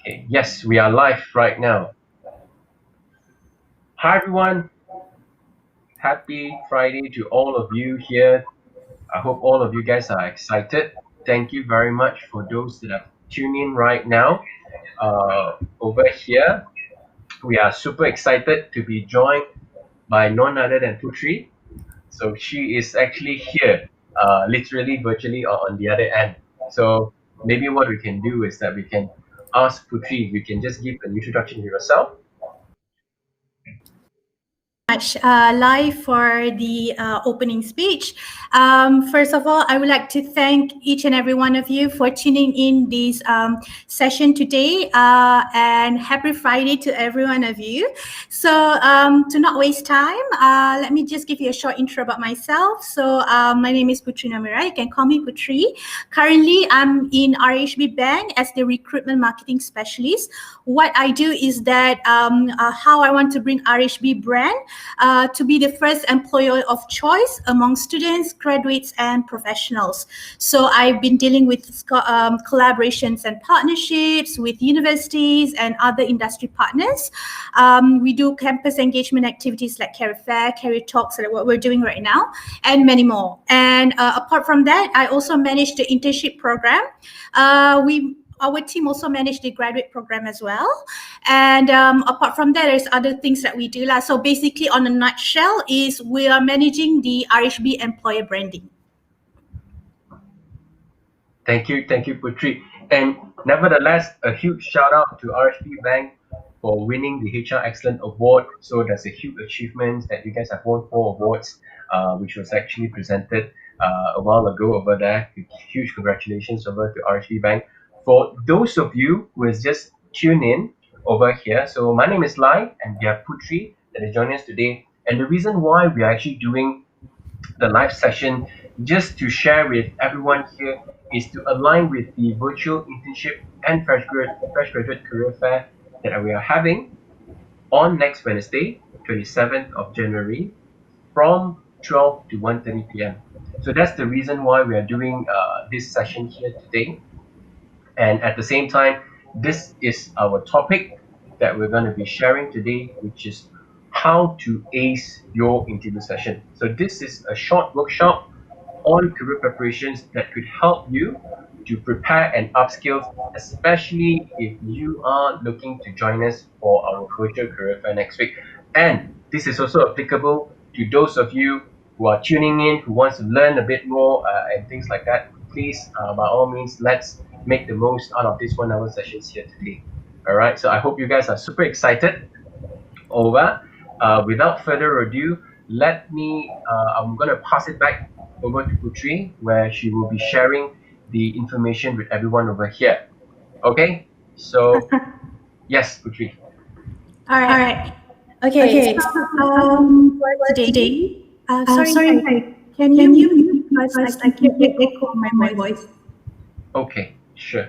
Okay, yes, we are live right now. Hi everyone, happy Friday to all of you here. I hope all of you guys are excited. Thank you very much for those that have tuned in right now. Over here, we are super excited to be joined by none other than Putri. So she is actually here, literally, virtually, or on the other end. So maybe what we can do is that we can ask Putri, you can just give an introduction to yourself. Much live for the opening speech. First of all, I would like to thank each and every one of you for tuning in this session today, and happy Friday to every one of you. So to not waste time, let me just give you a short intro about myself. So my name is Putri Nur Ameerah. You can call me Putri. Currently, I'm in RHB Bank as the Recruitment Marketing Specialist. What I do is that how I want to bring RHB brand to be the first employer of choice among students, graduates, and professionals. So I've been dealing with collaborations and partnerships with universities and other industry partners. We do campus engagement activities like career fair, career talks, like what we're doing right now, and many more. And apart from that, I also manage the internship program. Our team also manage the graduate program as well. And apart from that, there's other things that we do. So basically, on a nutshell, is we are managing the RHB employer branding. Thank you, Putri. And nevertheless, a huge shout out to RHB Bank for winning the HR Excellent Award. So that's a huge achievement that you guys have won 4 awards, which was actually presented a while ago over there. Huge congratulations over to RHB Bank. For those of you who has just tuned in over here, so my name is Lai and we have Putri that is joining us today. And the reason why we are actually doing the live session just to share with everyone here is to align with the virtual internship and fresh graduate career fair that we are having on next Wednesday, 27th of January from 12 to 1:30 p.m. So that's the reason why we are doing this session here today. And at the same time, this is our topic that we're going to be sharing today, which is how to ace your interview session. So this is a short workshop on career preparations that could help you to prepare and upskill, especially if you are looking to join us for our virtual career fair next week. And this is also applicable to those of you who are tuning in, who wants to learn a bit more and things like that. Please, by all means, let's make the most out of this 1 hour sessions here today. All right, so I hope you guys are super excited. Without further ado, I'm going to pass it back over to Putri, where she will be sharing the information with everyone over here. Okay, so yes, Putri. All right. Okay. For today, sorry, can you mute because I can hear echo of my voice. Okay, sure.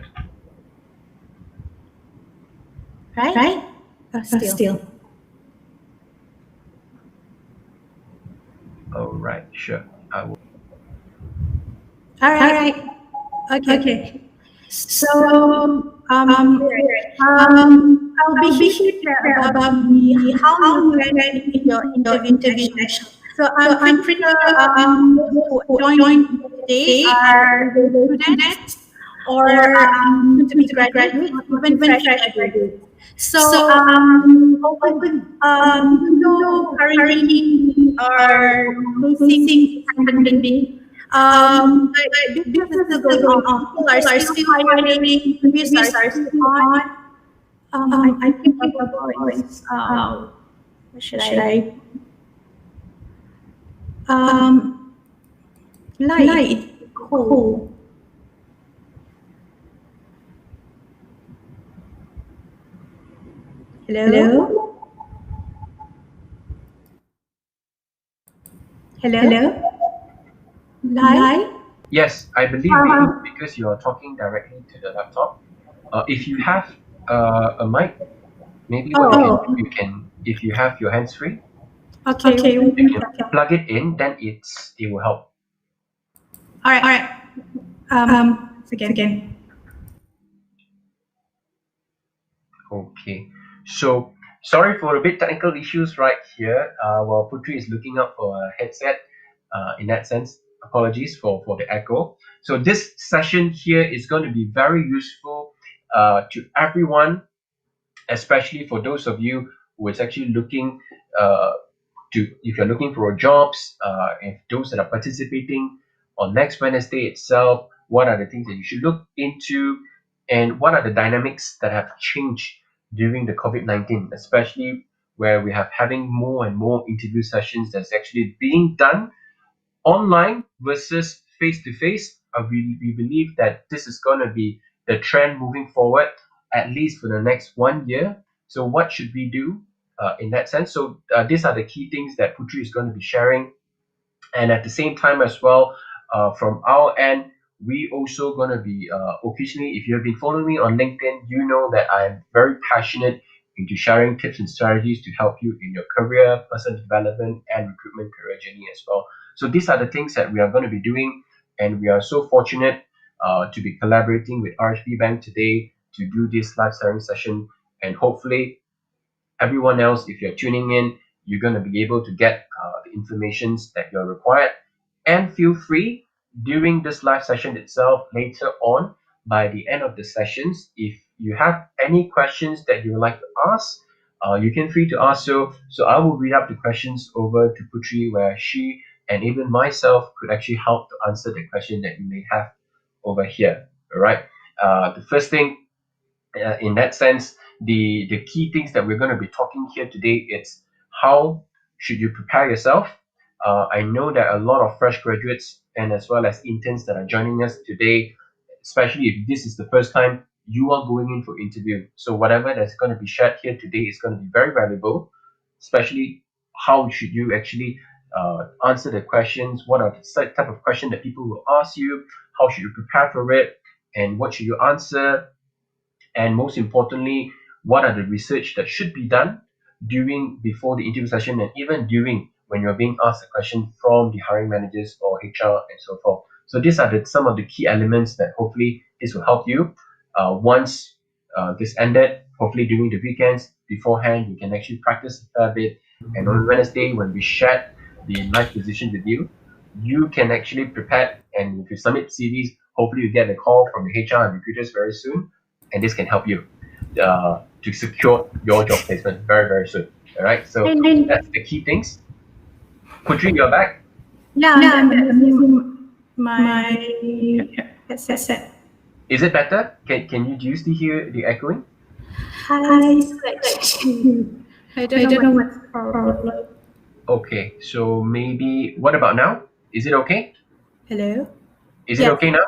Right? Still. All right, sure. I will. All right. Okay. So I'll be here to share about how you manage your interview session. So I'm pretty sure who joined today are the students or to be graduates or even fresh graduates. So currently we are facing pandemic. Business is going on. People are still hiring. Interviews are still on. I think about voice. What should I? Light. Cool. Hello. Light. Yes, I believe because you are talking directly to the laptop. If you have a mic, maybe you can, if you have your hands free, Okay. you can plug it in. Then it will help. All right. Again. Okay. So sorry for a bit technical issues right here. While Putri is looking up for a headset, in that sense, apologies for the echo. So this session here is going to be very useful to everyone, especially for those of you who is actually looking uh, if you're looking for jobs, if those that are participating on next Wednesday itself, what are the things that you should look into, and what are the dynamics that have changed during the COVID-19, especially where we have having more and more interview sessions that's actually being done online versus face to face. We believe that this is going to be the trend moving forward, at least for the next 1 year. So, what should we do in that sense? So, these are the key things that Putri is going to be sharing, and at the same time as well, from our end, we also going to be occasionally, if you have been following me on LinkedIn, you know that I'm very passionate into sharing tips and strategies to help you in your career, personal development, and recruitment career journey as well. So these are the things that we are going to be doing, and we are so fortunate to be collaborating with RHB Bank today to do this live sharing session, and hopefully everyone else, if you're tuning in, you're going to be able to get the informations that you're required. And feel free during this live session itself later on, by the end of the sessions, if you have any questions that you would like to ask, you can free to ask so I will read out the questions over to Putri, where she and even myself could actually help to answer the question that you may have over here. All right. The first thing, in that sense, the key things that we're going to be talking here today, it's how should you prepare yourself. I know that a lot of fresh graduates and as well as interns that are joining us today, especially if this is the first time you are going in for interview, so whatever that's going to be shared here today is going to be very valuable, especially how should you actually answer the questions, what are the type of question that people will ask you, how should you prepare for it, and what should you answer, and most importantly, what are the research that should be done during, before the interview session, and even during when you're being asked a question from the hiring managers or HR and so forth. So these are some of the key elements that hopefully this will help you. Once this ended, hopefully during the weekends beforehand, you can actually practice a bit. And on Wednesday, when we shared the live position with you, you can actually prepare, and if you submit CVs, hopefully you get a call from the HR and recruiters very soon, and this can help you to secure your job placement very, very soon. All right, so And then, that's the key things. Putri, you're back. yeah, I'm using my headset. Is it better? Can you use the echoing? Hi, I don't know what's the problem. Okay, so maybe what about now? Is it okay? Hello? Is it okay now?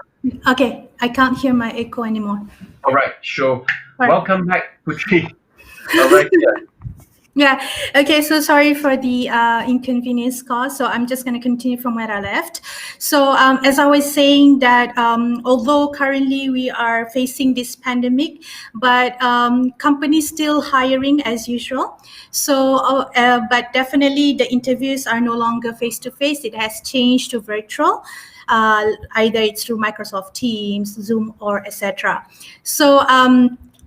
Okay, I can't hear my echo anymore. All right, so Right. welcome back, Putri. All right, yeah. Yeah. Okay. So sorry for the inconvenience caused. So I'm just going to continue from where I left. So as I was saying that although currently we are facing this pandemic, but companies still hiring as usual. So, but definitely the interviews are no longer face to face. It has changed to virtual. Either it's through Microsoft Teams, Zoom, or etc. So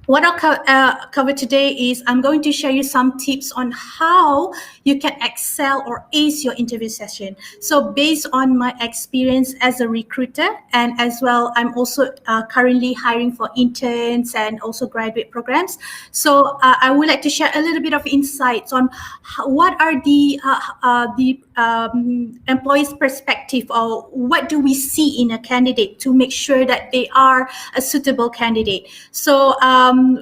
what I'll cover today is I'm going to share you some tips on how you can excel or ace your interview session. So based on my experience as a recruiter, and as well, I'm also currently hiring for interns and also graduate programs. So I would like to share a little bit of insights on what are the employee's perspective, or what do we see in a candidate to make sure that they are a suitable candidate. So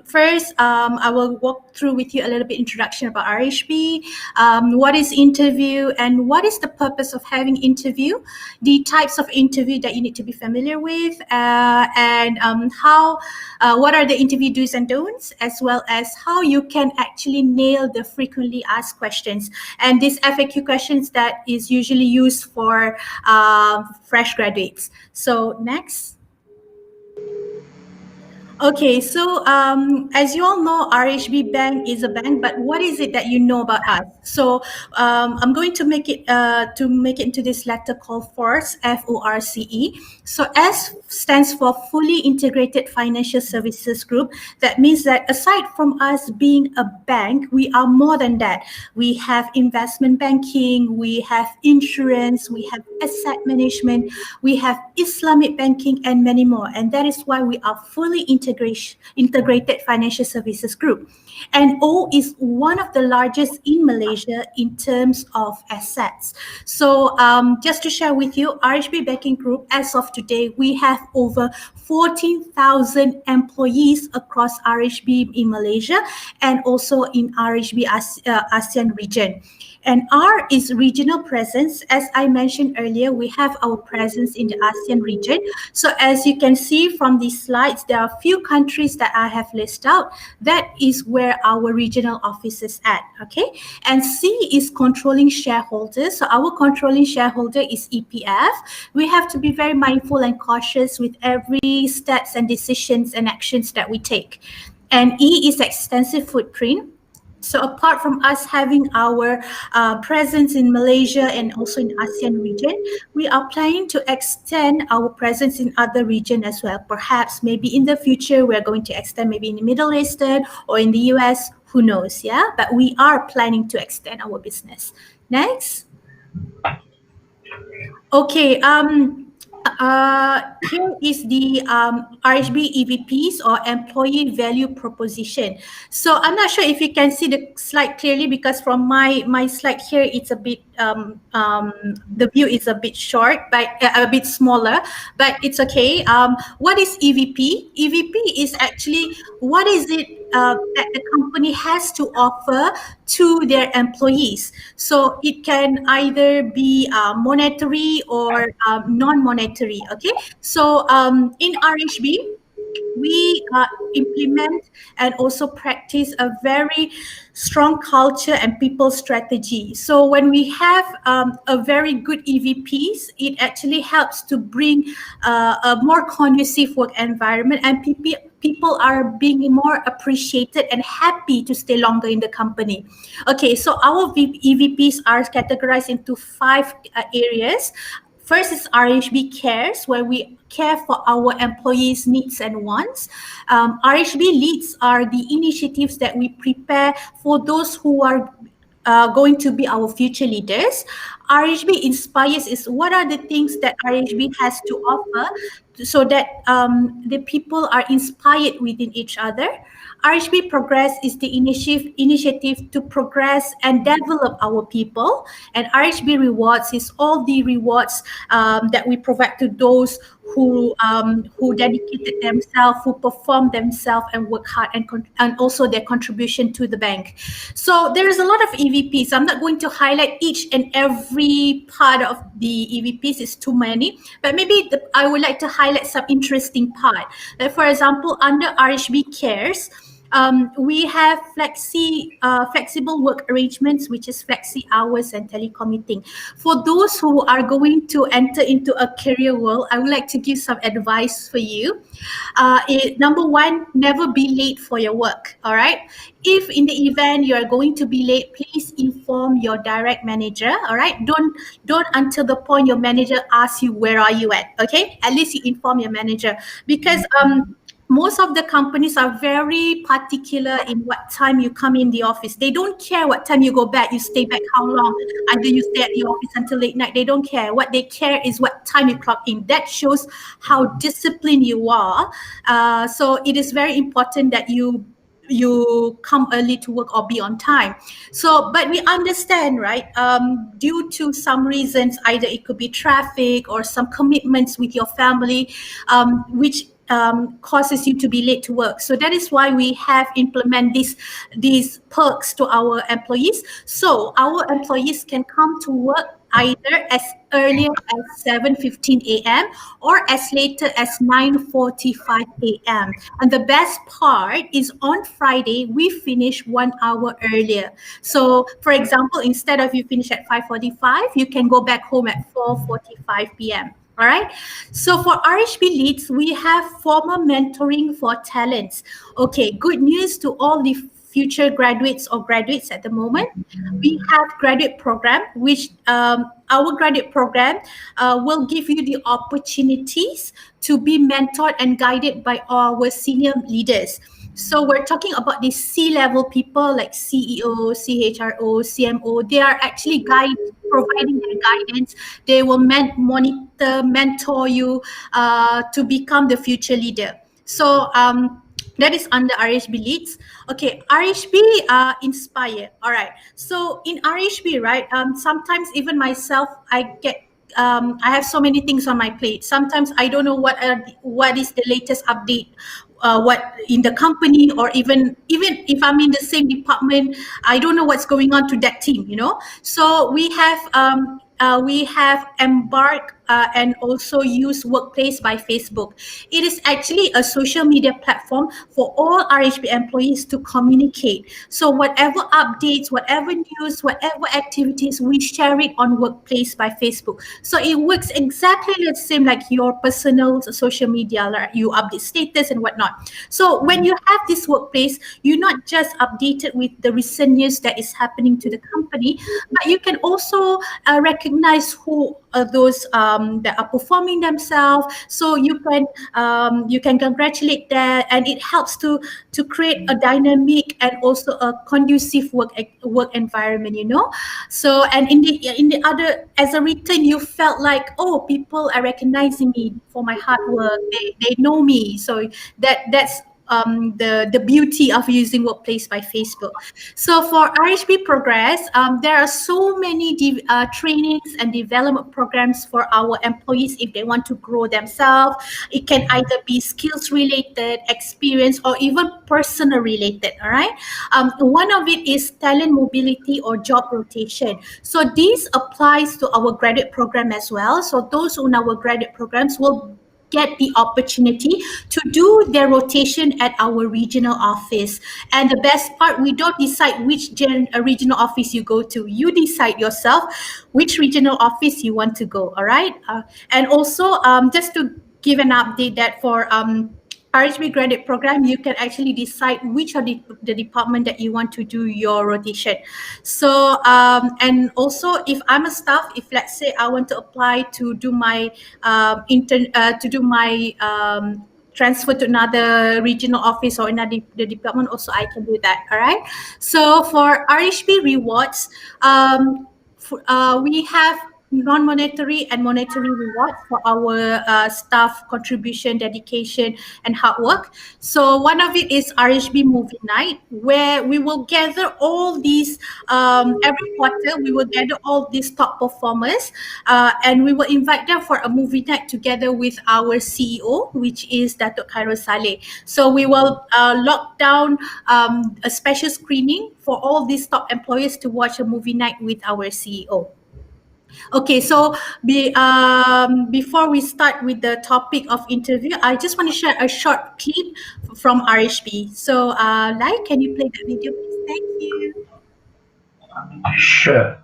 first, I will walk through with you a little bit introduction about RHB, what is interview and what is the purpose of having interview, the types of interview that you need to be familiar with, and how, what are the interview do's and don'ts, as well as how you can actually nail the frequently asked questions. And these FAQ questions that is usually used for fresh graduates. So next. Okay, so as you all know, RHB Bank is a bank, but what is it that you know about us? So I'm going to make it into this letter called FORCE, FORCE. So S stands for Fully Integrated Financial Services Group. That means that aside from us being a bank, we are more than that. We have investment banking, we have insurance, we have asset management, we have Islamic banking, and many more. And that is why we are fully integrated financial services group. And O is one of the largest in Malaysia in terms of assets. So just to share with you, RHB Banking Group, as of today, we have over 14,000 employees across RHB in Malaysia and also in RHB ASEAN region. And R is regional presence. As I mentioned earlier, we have our presence in the ASEAN region. So as you can see from these slides, there are a few countries that I have listed out. That is where our regional office is at, okay? And C is controlling shareholders. So our controlling shareholder is EPF. We have to be very mindful and cautious with every steps and decisions and actions that we take. And E is extensive footprint. So apart from us having our presence in Malaysia and also in ASEAN region, we are planning to extend our presence in other region as well. Perhaps maybe in the future, we're going to extend maybe in the Middle Eastern or in the US, who knows, yeah? But we are planning to extend our business. Next. Okay, here is the RHB EVPs or employee value proposition. So I'm not sure if you can see the slide clearly because from my slide here, it's a bit, the view is a bit short, but a bit smaller, but it's okay. What is EVP? EVP is actually what is it that the company has to offer to their employees. So it can either be monetary or non-monetary. Okay. So in RHB, we implement and also practice a very strong culture and people strategy. So when we have a very good EVPs, it actually helps to bring a more conducive work environment, and people are being more appreciated and happy to stay longer in the company. Okay, so our EVPs are categorized into 5 areas. First is RHB Cares, where we care for our employees' needs and wants. RHB Leads are the initiatives that we prepare for those who are going to be our future leaders. RHB Inspires is what are the things that RHB has to offer so that the people are inspired within each other. RHB Progress is the initiative to progress and develop our people. And RHB Rewards is all the rewards that we provide to those who dedicated themselves, who perform themselves and work hard, and also their contribution to the bank. So there is a lot of EVPs. I'm not going to highlight each and every part of the EVPs. It's too many, but maybe I would like to highlight some interesting part. Like for example, under RHB Cares, we have flexible work arrangements, which is flexi hours and telecommuting. For those who are going to enter into a career world, I would like to give some advice for you. Number one, never be late for your work. All right. If in the event you are going to be late, please inform your direct manager. All right. Don't until the point your manager asks you where are you at. Okay. At least you inform your manager, because most of the companies are very particular in what time you come in the office. They don't care what time you go back, you stay back how long. Either you stay at the office until late night. They don't care. What they care is what time you clock in. That shows how disciplined you are. So it is very important that you come early to work or be on time. So but we understand, right, due to some reasons, either it could be traffic or some commitments with your family, which causes you to be late to work. So that is why we have implement these perks to our employees. So our employees can come to work either as earlier as 7:15 a.m. or as later as 9:45 a.m. And the best part is on Friday, we finish 1 hour earlier. So for example, instead of you finish at 5:45, you can go back home at 4:45 p.m. All right. So for RHB leads, we have formal mentoring for talents. Okay, good news to all the future graduates or graduates at the moment. We have graduate program, which our graduate program will give you the opportunities to be mentored and guided by our senior leaders. So we're talking about the C-level people like CEO, CHRO, CMO. They are actually providing their guidance. They will monitor, mentor you to become the future leader. So that is under RHB leads. Okay, RHB inspire. All right. So in RHB, right? Sometimes even myself, I have so many things on my plate. Sometimes I don't know what is the latest update, what in the company, or even if I'm in the same department, I don't know what's going on to that team. So we have embarked and also use Workplace by Facebook. It is actually a social media platform for all RHB employees to communicate. So whatever updates, whatever news, whatever activities, we share it on Workplace by Facebook. So it works exactly the same like your personal social media, like you update status and whatnot. So when you have this Workplace, you're not just updated with the recent news that is happening to the company, but you can also recognize who are those that are performing themselves. So you can congratulate them, and it helps to create a dynamic and also a conducive work environment. So, and in the other, as a return, you felt like, oh, people are recognizing me for my hard work. They know me. So that's the beauty of using Workplace by Facebook. So for RHB Progress, there are so many trainings and development programs for our employees if they want to grow themselves. It can either be skills related, experience, or even personal related. All right. One of it is talent mobility or job rotation. So this applies to our graduate program as well. So those on our graduate programs will get the opportunity to do their rotation at our regional office. And the best part, we don't decide which regional office you go to. You decide yourself which regional office you want to go. All right. And also, just to give an update that for RHB graduate program, you can actually decide which of the department that you want to do your rotation. So, and also if I'm a staff, if let's say I want to apply to do my transfer to another regional office or another the department, also I can do that. All right. So for RHB rewards, we have non-monetary and monetary rewards for our staff contribution, dedication, and hard work. So one of it is RHB Movie Night, where we will gather all these, every quarter, we will gather all these top performers and we will invite them for a movie night together with our CEO, which is Datuk Khairul Saleh. So we will lock down a special screening for all these top employees to watch a movie night with our CEO. Okay, so before we start with the topic of interview, I just want to share a short clip from RHB. So, Lai, can you play that video, please? Thank you. Sure.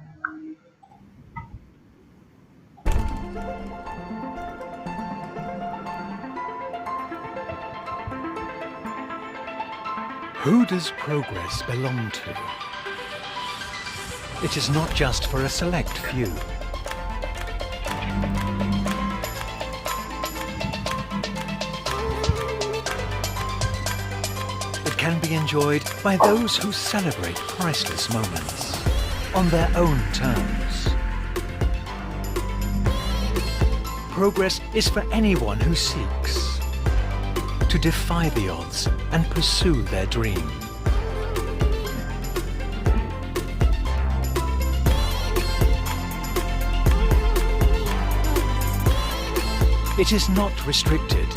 Who does progress belong to? It is not just for a select few. It can be enjoyed by those who celebrate priceless moments on their own terms. Progress is for anyone who seeks to defy the odds and pursue their dream. It is not restricted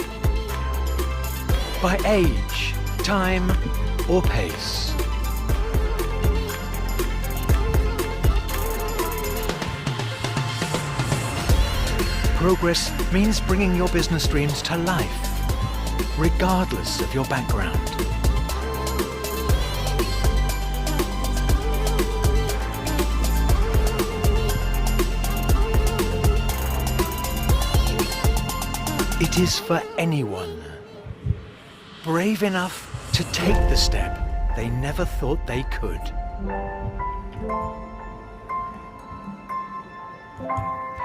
by age, time, or pace. Progress means bringing your business dreams to life, regardless of your background. It is for anyone brave enough to take the step they never thought they could.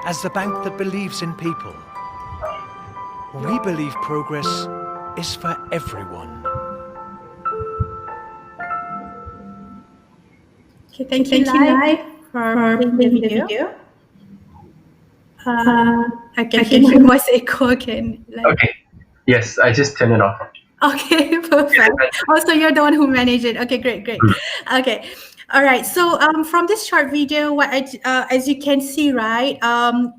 As the bank that believes in people, we believe progress is for everyone. Okay, thank you, Lai, for playing the video. I can hear my voice echo again. Okay. Yes, I just turned it off. Okay, perfect. Also, you're the one who managed it. Okay, great. Okay. All right. So from this short video, as you can see, right,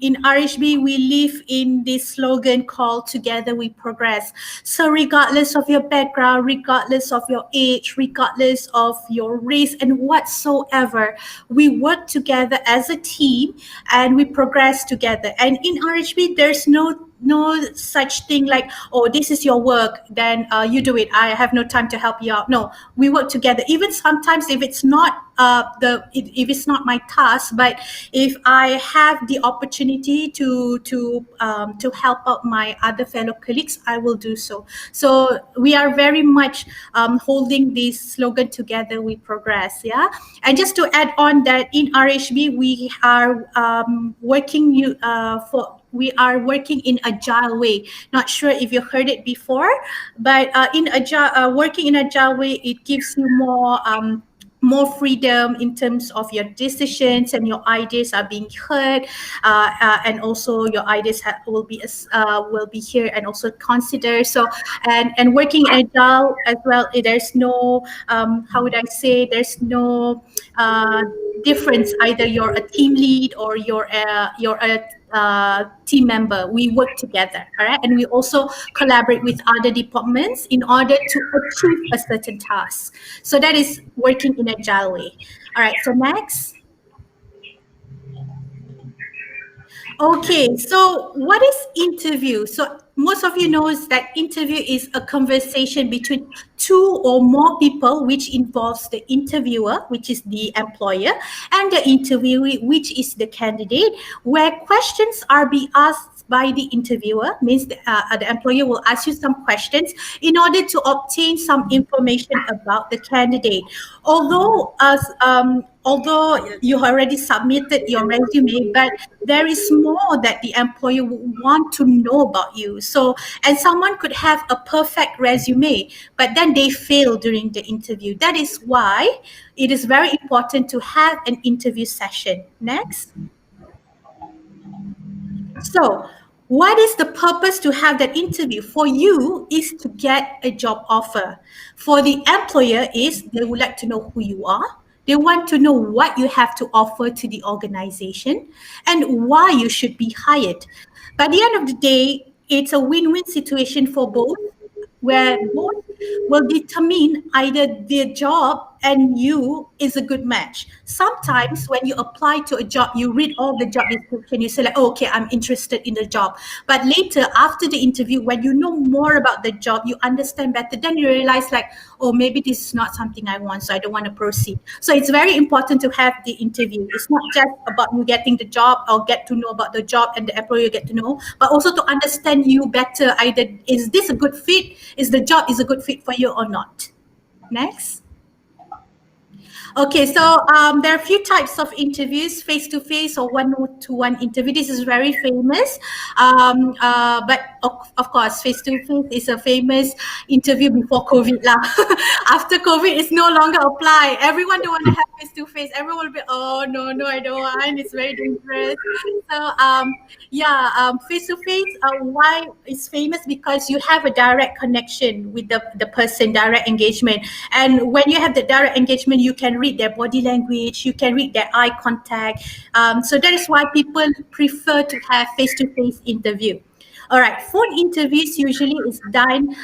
in RHB, we live in this slogan called "Together We Progress." So regardless of your background, regardless of your age, regardless of your race and whatsoever, we work together as a team and we progress together. And in RHB, there's no such thing like, oh, this is your work, then you do it, I have no time to help you out. No, we work together. Even sometimes if it's not if it's not my task, but if I have the opportunity to help out my other fellow colleagues, I will do so. So we are very much holding this slogan, "Together we progress." Yeah. And just to add on that, in RHB we are we are working in agile way. Not sure if you heard it before, but in agile, working in agile way, it gives you more freedom in terms of your decisions, and your ideas are being heard, and also your ideas will be here and also considered. So and working agile as well, there's no how would I say, there's no difference, either you're a team lead or you're a team member. We work together, all right, and we also collaborate with other departments in order to achieve a certain task. So that is working in agile way. All right, so next. Okay, so what is interview? So most of you knows that interview is a conversation between two or more people, which involves the interviewer, which is the employer, and the interviewee, which is the candidate, where questions are being asked by the interviewer, means the employer will ask you some questions in order to obtain some information about the candidate. Although you already submitted your resume, but there is more that the employer would want to know about you. So, and someone could have a perfect resume, but then they fail during the interview. That is why it is very important to have an interview session. Next. So, what is the purpose to have that interview? For you is to get a job offer. For the employer is they would like to know who you are. They want to know what you have to offer to the organization and why you should be hired. By the end of the day, it's a win-win situation for both, where both will determine either the job and you is a good match. Sometimes when you apply to a job, you read all the job description, you say like, oh, okay, I'm interested in the job. But later, after the interview, when you know more about the job, you understand better, then you realize like, oh, maybe this is not something I want, so I don't want to proceed. So it's very important to have the interview. It's not just about you getting the job or get to know about the job and the employer get to know, but also to understand you better. Either is this a good fit? Is the job is a good fit for you or not? Next. Okay, so there are a few types of interviews, face-to-face or one-to-one interview. This is very famous, but of course, face-to-face is a famous interview before COVID lah. After COVID, it's no longer apply. Everyone don't want to have face-to-face. Everyone will be, oh no, I don't want. It's very dangerous. So face-to-face. Why it's famous? Because you have a direct connection with the person, direct engagement, and when you have the direct engagement, you can read their body language, you can read their eye contact. So that is why people prefer to have face-to-face interview. All right, phone interviews usually is done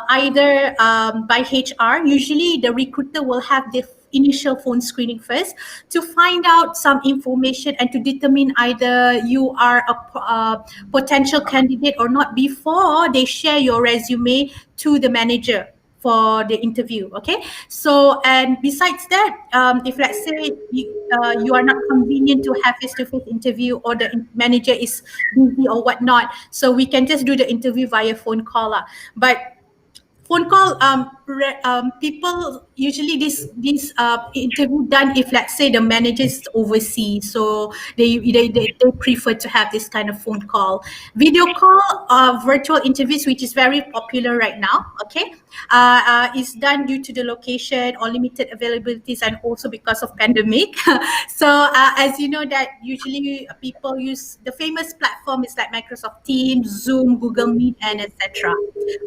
either by HR. Usually the recruiter will have the initial phone screening first to find out some information and to determine either you are a potential candidate or not before they share your resume to the manager for the interview. Okay, so and besides that, if let's say you are not convenient to have face-to-face interview, or the manager is busy or whatnot, so we can just do the interview via phone call lah. But phone call, people usually this interview done if let's say the manager is overseas, so they prefer to have this kind of phone call. Video call, virtual interviews, which is very popular right now. Okay, is done due to the location or limited availabilities, and also because of pandemic. So as you know that usually people use the famous platform is like Microsoft Teams, Zoom, Google Meet, and etc.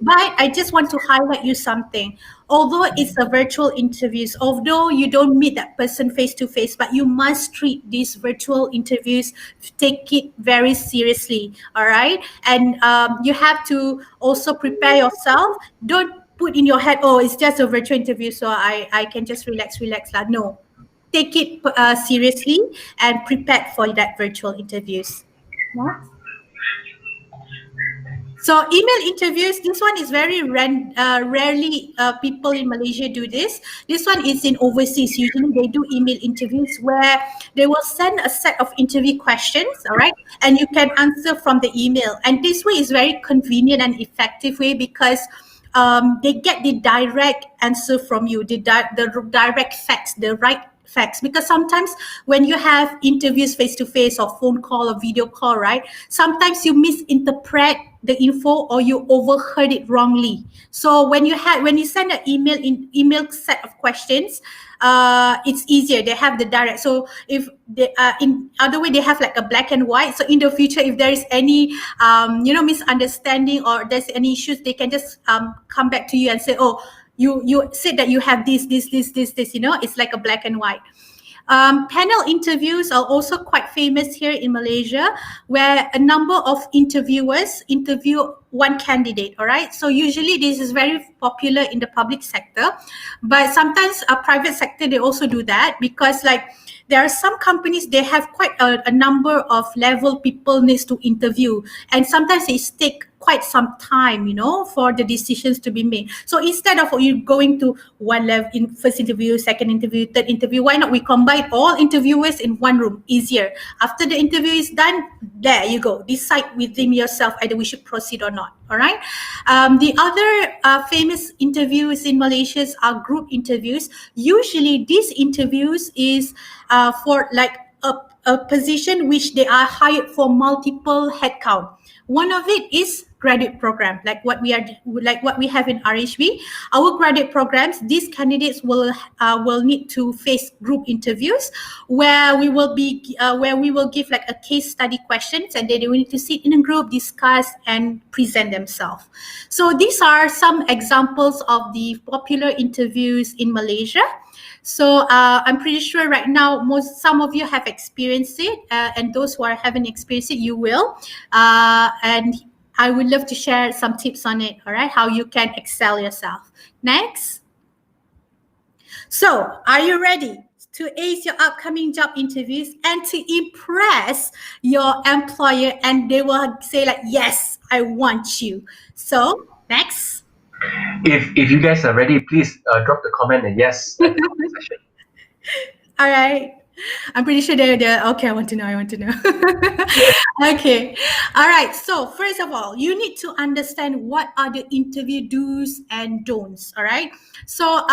But I just want to highlight you something. Although it's a virtual interviews, although you don't meet that person face to face, but you must treat these virtual interviews, take it very seriously. All right, and you have to also prepare yourself. Don't put in your head, oh, it's just a virtual interview, so I can just relax lah. No, take it seriously and prepare for that virtual interviews. Yeah. So email interviews, this one is very rarely people in Malaysia do this. This one is in overseas. Usually they do email interviews where they will send a set of interview questions, all right? And you can answer from the email. And this way is very convenient and effective way because they get the direct answer from you, the direct facts, the right facts. Because sometimes when you have interviews face-to-face or phone call or video call, right, sometimes you misinterpret the info or you overheard it wrongly. So when you send an email set of questions, it's easier. They have the direct. So if they in other way, they have like a black and white. So in the future, if there is any misunderstanding or there's any issues, they can just come back to you and say, oh, you said that you have this, it's like a black and white. Panel interviews are also quite famous here in Malaysia, where a number of interviewers interview one candidate, all right? So usually this is very popular in the public sector, but sometimes a private sector, they also do that because like there are some companies, they have quite a number of level people needs to interview, and sometimes it take quite some time, for the decisions to be made. So instead of you going to one level in first interview, second interview, third interview, why not we combine all interviewers in one room? Easier. After the interview is done, there you go. Decide within yourself either we should proceed or not. All right. The other famous interviews in Malaysia are group interviews. Usually these interviews is for like a position which they are hired for multiple headcount. One of it is graduate program, like what we have in RHB. Our graduate programs, these candidates will need to face group interviews where we will give like a case study questions, and then they will need to sit in a group, discuss and present themselves. So these are some examples of the popular interviews in Malaysia. So I'm pretty sure right now some of you have experienced it, and those who haven't experienced it, you will. And I would love to share some tips on it, all right, how you can excel yourself. Next. So are you ready to ace your upcoming job interviews and to impress your employer, and they will say like, yes, I want you. So next. If you guys are ready, please drop the comment and yes at the comment section. All right. I'm pretty sure they're okay. I want to know. Okay. All right. So first of all, you need to understand what are the interview do's and don'ts. All right. So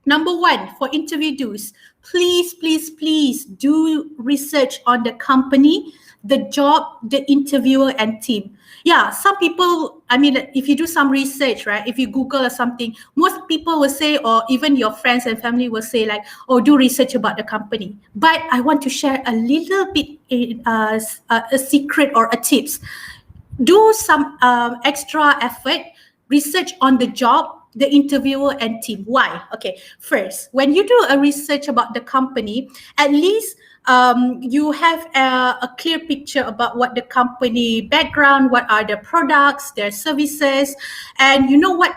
number one, for interview do's, please do research on the company, the job, the interviewer and team. Yeah, some people, I mean, if you do some research, right, if you Google or something, most people will say, or even your friends and family will say like, oh, do research about the company. But I want to share a little bit a secret or a tips. Do some extra effort, research on the job, the interviewer and team. Why? Okay, first, when you do a research about the company, at least you have a clear picture about what the company background, what are the products, their services, and you know what,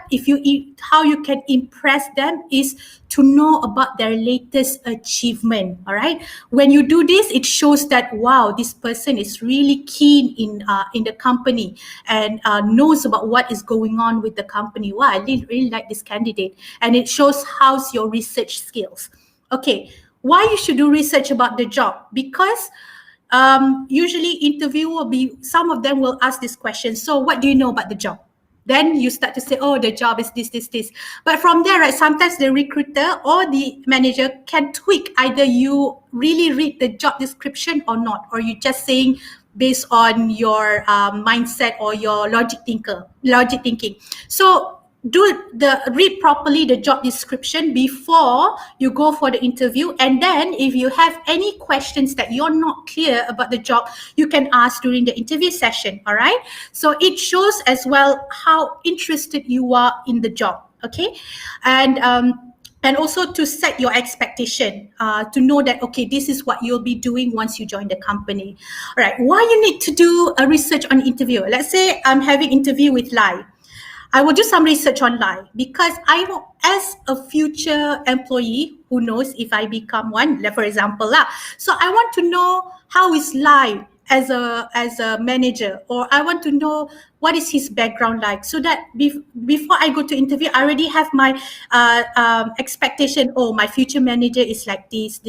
how you can impress them is to know about their latest achievement. All right, when you do this, it shows that wow, this person is really keen in the company and knows about what is going on with the company. Wow, I really like this candidate, and it shows how's your research skills. Okay, why you should do research about the job? Because usually interview will be, some of them will ask this question, so what do you know about the job? Then you start to say, oh, the job is this. But from there, right, sometimes the recruiter or the manager can tweak, either you really read the job description or not, or you just saying based on your mindset or your logic thinking. So read properly the job description before you go for the interview, and then if you have any questions that you're not clear about the job, you can ask during the interview session. All right, so it shows as well how interested you are in the job. Okay, and also to set your expectation, to know that, okay, this is what you'll be doing once you join the company. All right, why you need to do a research on interview? Let's say I'm having interview with Lai. I will do some research online because I know, as a future employee who knows if I become one, like for example, so I want to know how is Lai as a manager, or I want to know what is his background like, so that before I go to interview, I already have my expectation. Oh, my future manager is like this,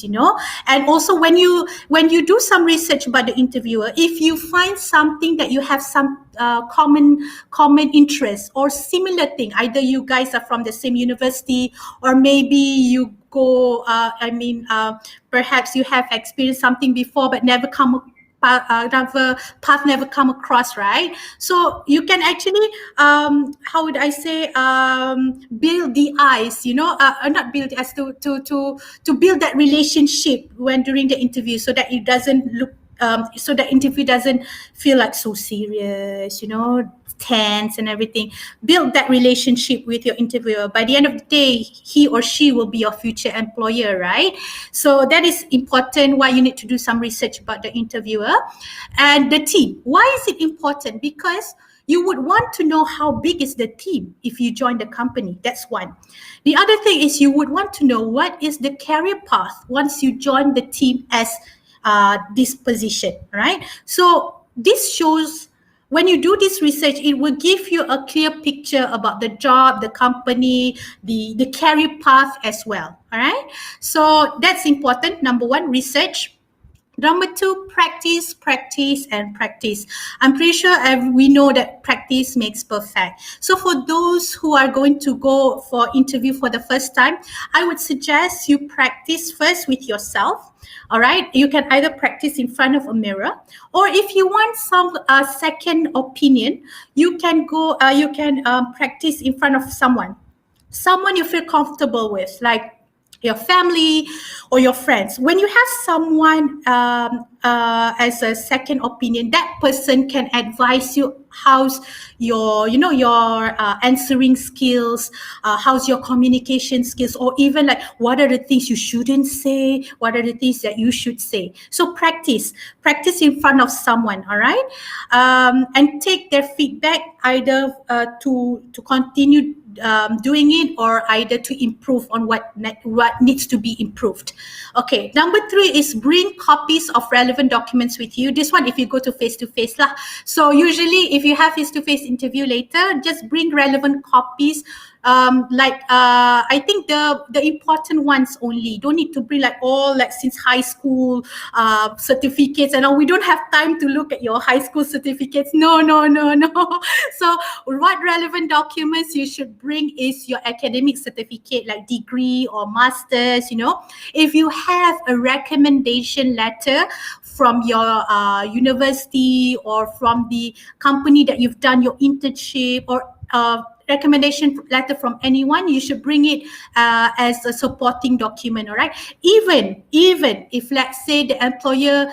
you know. And also when you do some research about the interviewer, if you find something that you have some common interest or similar thing, either you guys are from the same university, or maybe you go perhaps you have experienced something before but never come across, right? So you can actually how would I say, build the eyes, you know, not build as to build that relationship when during the interview, so that it doesn't look so the interview doesn't feel like so serious, you know, tense and everything. Build that relationship with your interviewer. By the end of the day, he or she will be your future employer, right? So that is important, why you need to do some research about the interviewer. And the team, why is it important? Because you would want to know how big is the team if you join the company. That's one. The other thing is you would want to know what is the career path once you join the team as this position, right? So this shows, when you do this research, it will give you a clear picture about the job, the company, the career path as well. All right, so that's important. Number one, research. Number two, practice. I'm pretty sure we know that practice makes perfect. So for those who are going to go for interview for the first time, I would suggest you practice first with yourself. All right, you can either practice in front of a mirror, or if you want some second opinion, you can go. You can practice in front of someone you feel comfortable with, like your family or your friends. When you have someone as a second opinion, that person can advise you how's your answering skills, how's your communication skills, or even like what are the things you shouldn't say, what are the things that you should say. So practice in front of someone. All right, and take their feedback, either to continue doing it, or either to improve on what needs to be improved. Okay, number three is bring copies of relevant documents with you. This one, if you go to face-to-face lah. So usually if you have face-to-face interview later, just bring relevant copies. I think the important ones only. Don't need to bring like all like since high school certificates and all. We don't have time to look at your high school certificates. No. So what relevant documents you should bring is your academic certificate, like degree or master's, you know. If you have a recommendation letter from your university or from the company that you've done your internship, or recommendation letter from anyone, you should bring it as a supporting document. All right, even if, let's say, the employer,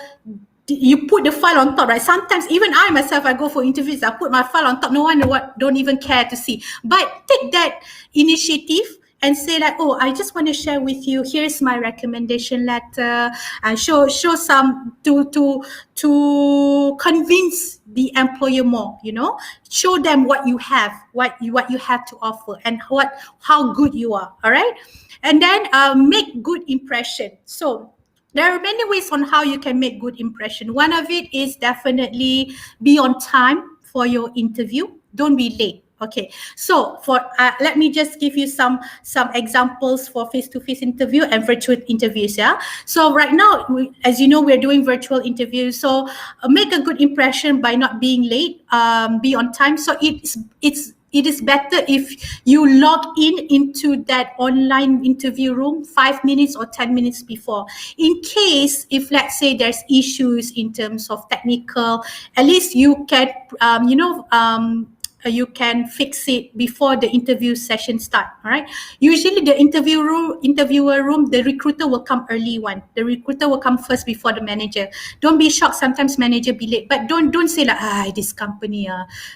you put the file on top, right? Sometimes even I myself, I go for interviews, I put my file on top, no one don't even care to see. But take that initiative and say like, oh, I just want to share with you, here's my recommendation letter, and show some to convince the employer more, show them what you have, what you have to offer, and how good you are. All right. And then make good impression. So there are many ways on how you can make good impression. One of it is definitely be on time for your interview. Don't be late. Okay, so for let me just give you some examples for face-to-face interview and virtual interviews. Yeah. So right now, as you know, we're doing virtual interviews. So make a good impression by not being late. Be on time. So it is better if you log into that online interview room 5 minutes or 10 minutes before. In case, if let's say there's issues in terms of technical, at least you can, you can fix it before the interview session start. All right. Usually the interviewer room, the recruiter will come early one. The recruiter will come first before the manager. Don't be shocked. Sometimes manager be late, but don't say like, this company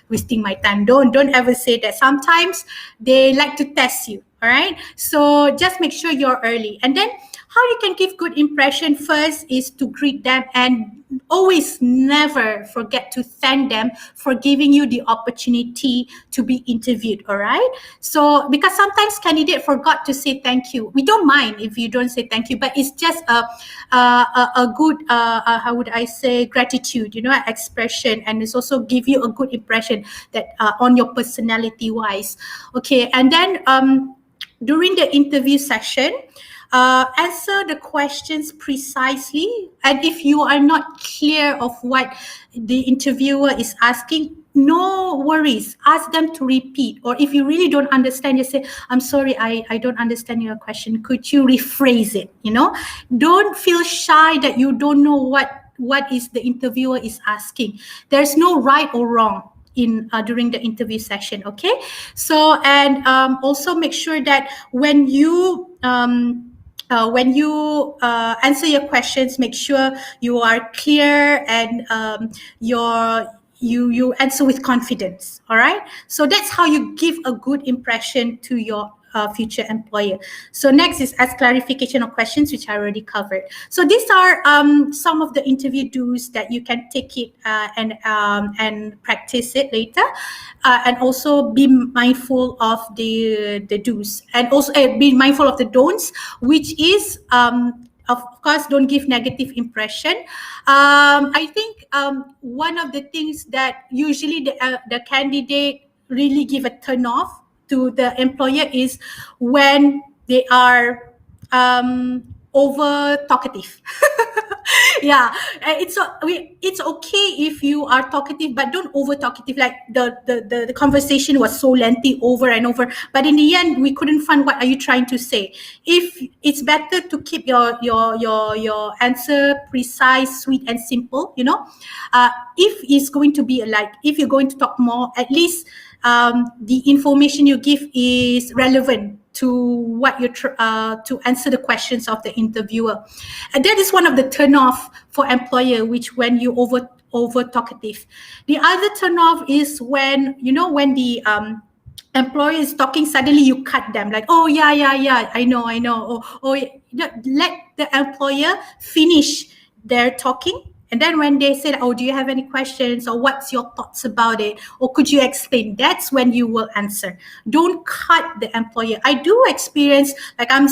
wasting my time. Don't ever say that. Sometimes they like to test you. All right. So just make sure you're early. And then how you can give good impression first is to greet them, and always never forget to thank them for giving you the opportunity to be interviewed. All right. So because sometimes candidate forgot to say thank you. We don't mind if you don't say thank you, but it's just a good how would I say, gratitude, expression, and it's also give you a good impression that on your personality wise. Okay. And then during the interview session, answer the questions precisely, and if you are not clear of what the interviewer is asking, no worries, ask them to repeat. Or if you really don't understand, you say, I'm sorry, I don't understand your question, could you rephrase it? Don't feel shy that you don't know what is the interviewer is asking. There's no right or wrong in during the interview session. Okay. So and also make sure that when you answer your questions, make sure you are clear and you answer with confidence. All right. So that's how you give a good impression to your future employer. So next is ask clarification of questions, which I already covered. So these are some of the interview do's that you can take it and practice it later, and also be mindful of the do's, and also be mindful of the don'ts, which is of course, don't give negative impression. I think one of the things that usually the candidate really give a turn off to the employer is when they are over talkative. Yeah, it's okay if you are talkative, but don't over talkative. Like the conversation was so lengthy over and over, but in the end we couldn't find what are you trying to say. If it's better to keep your answer precise, sweet, and simple. If it's going to be like, if you're going to talk more, at least the information you give is relevant to what you to answer the questions of the interviewer. And that is one of the turn off for employer, which when you over talkative. The other turn off is when when the employer is talking, suddenly you cut them, like, oh yeah, I know, or let the employer finish their talking. And then when they said, oh, do you have any questions, or what's your thoughts about it, or could you explain? That's when you will answer. Don't cut the employer. I do experience, like I'm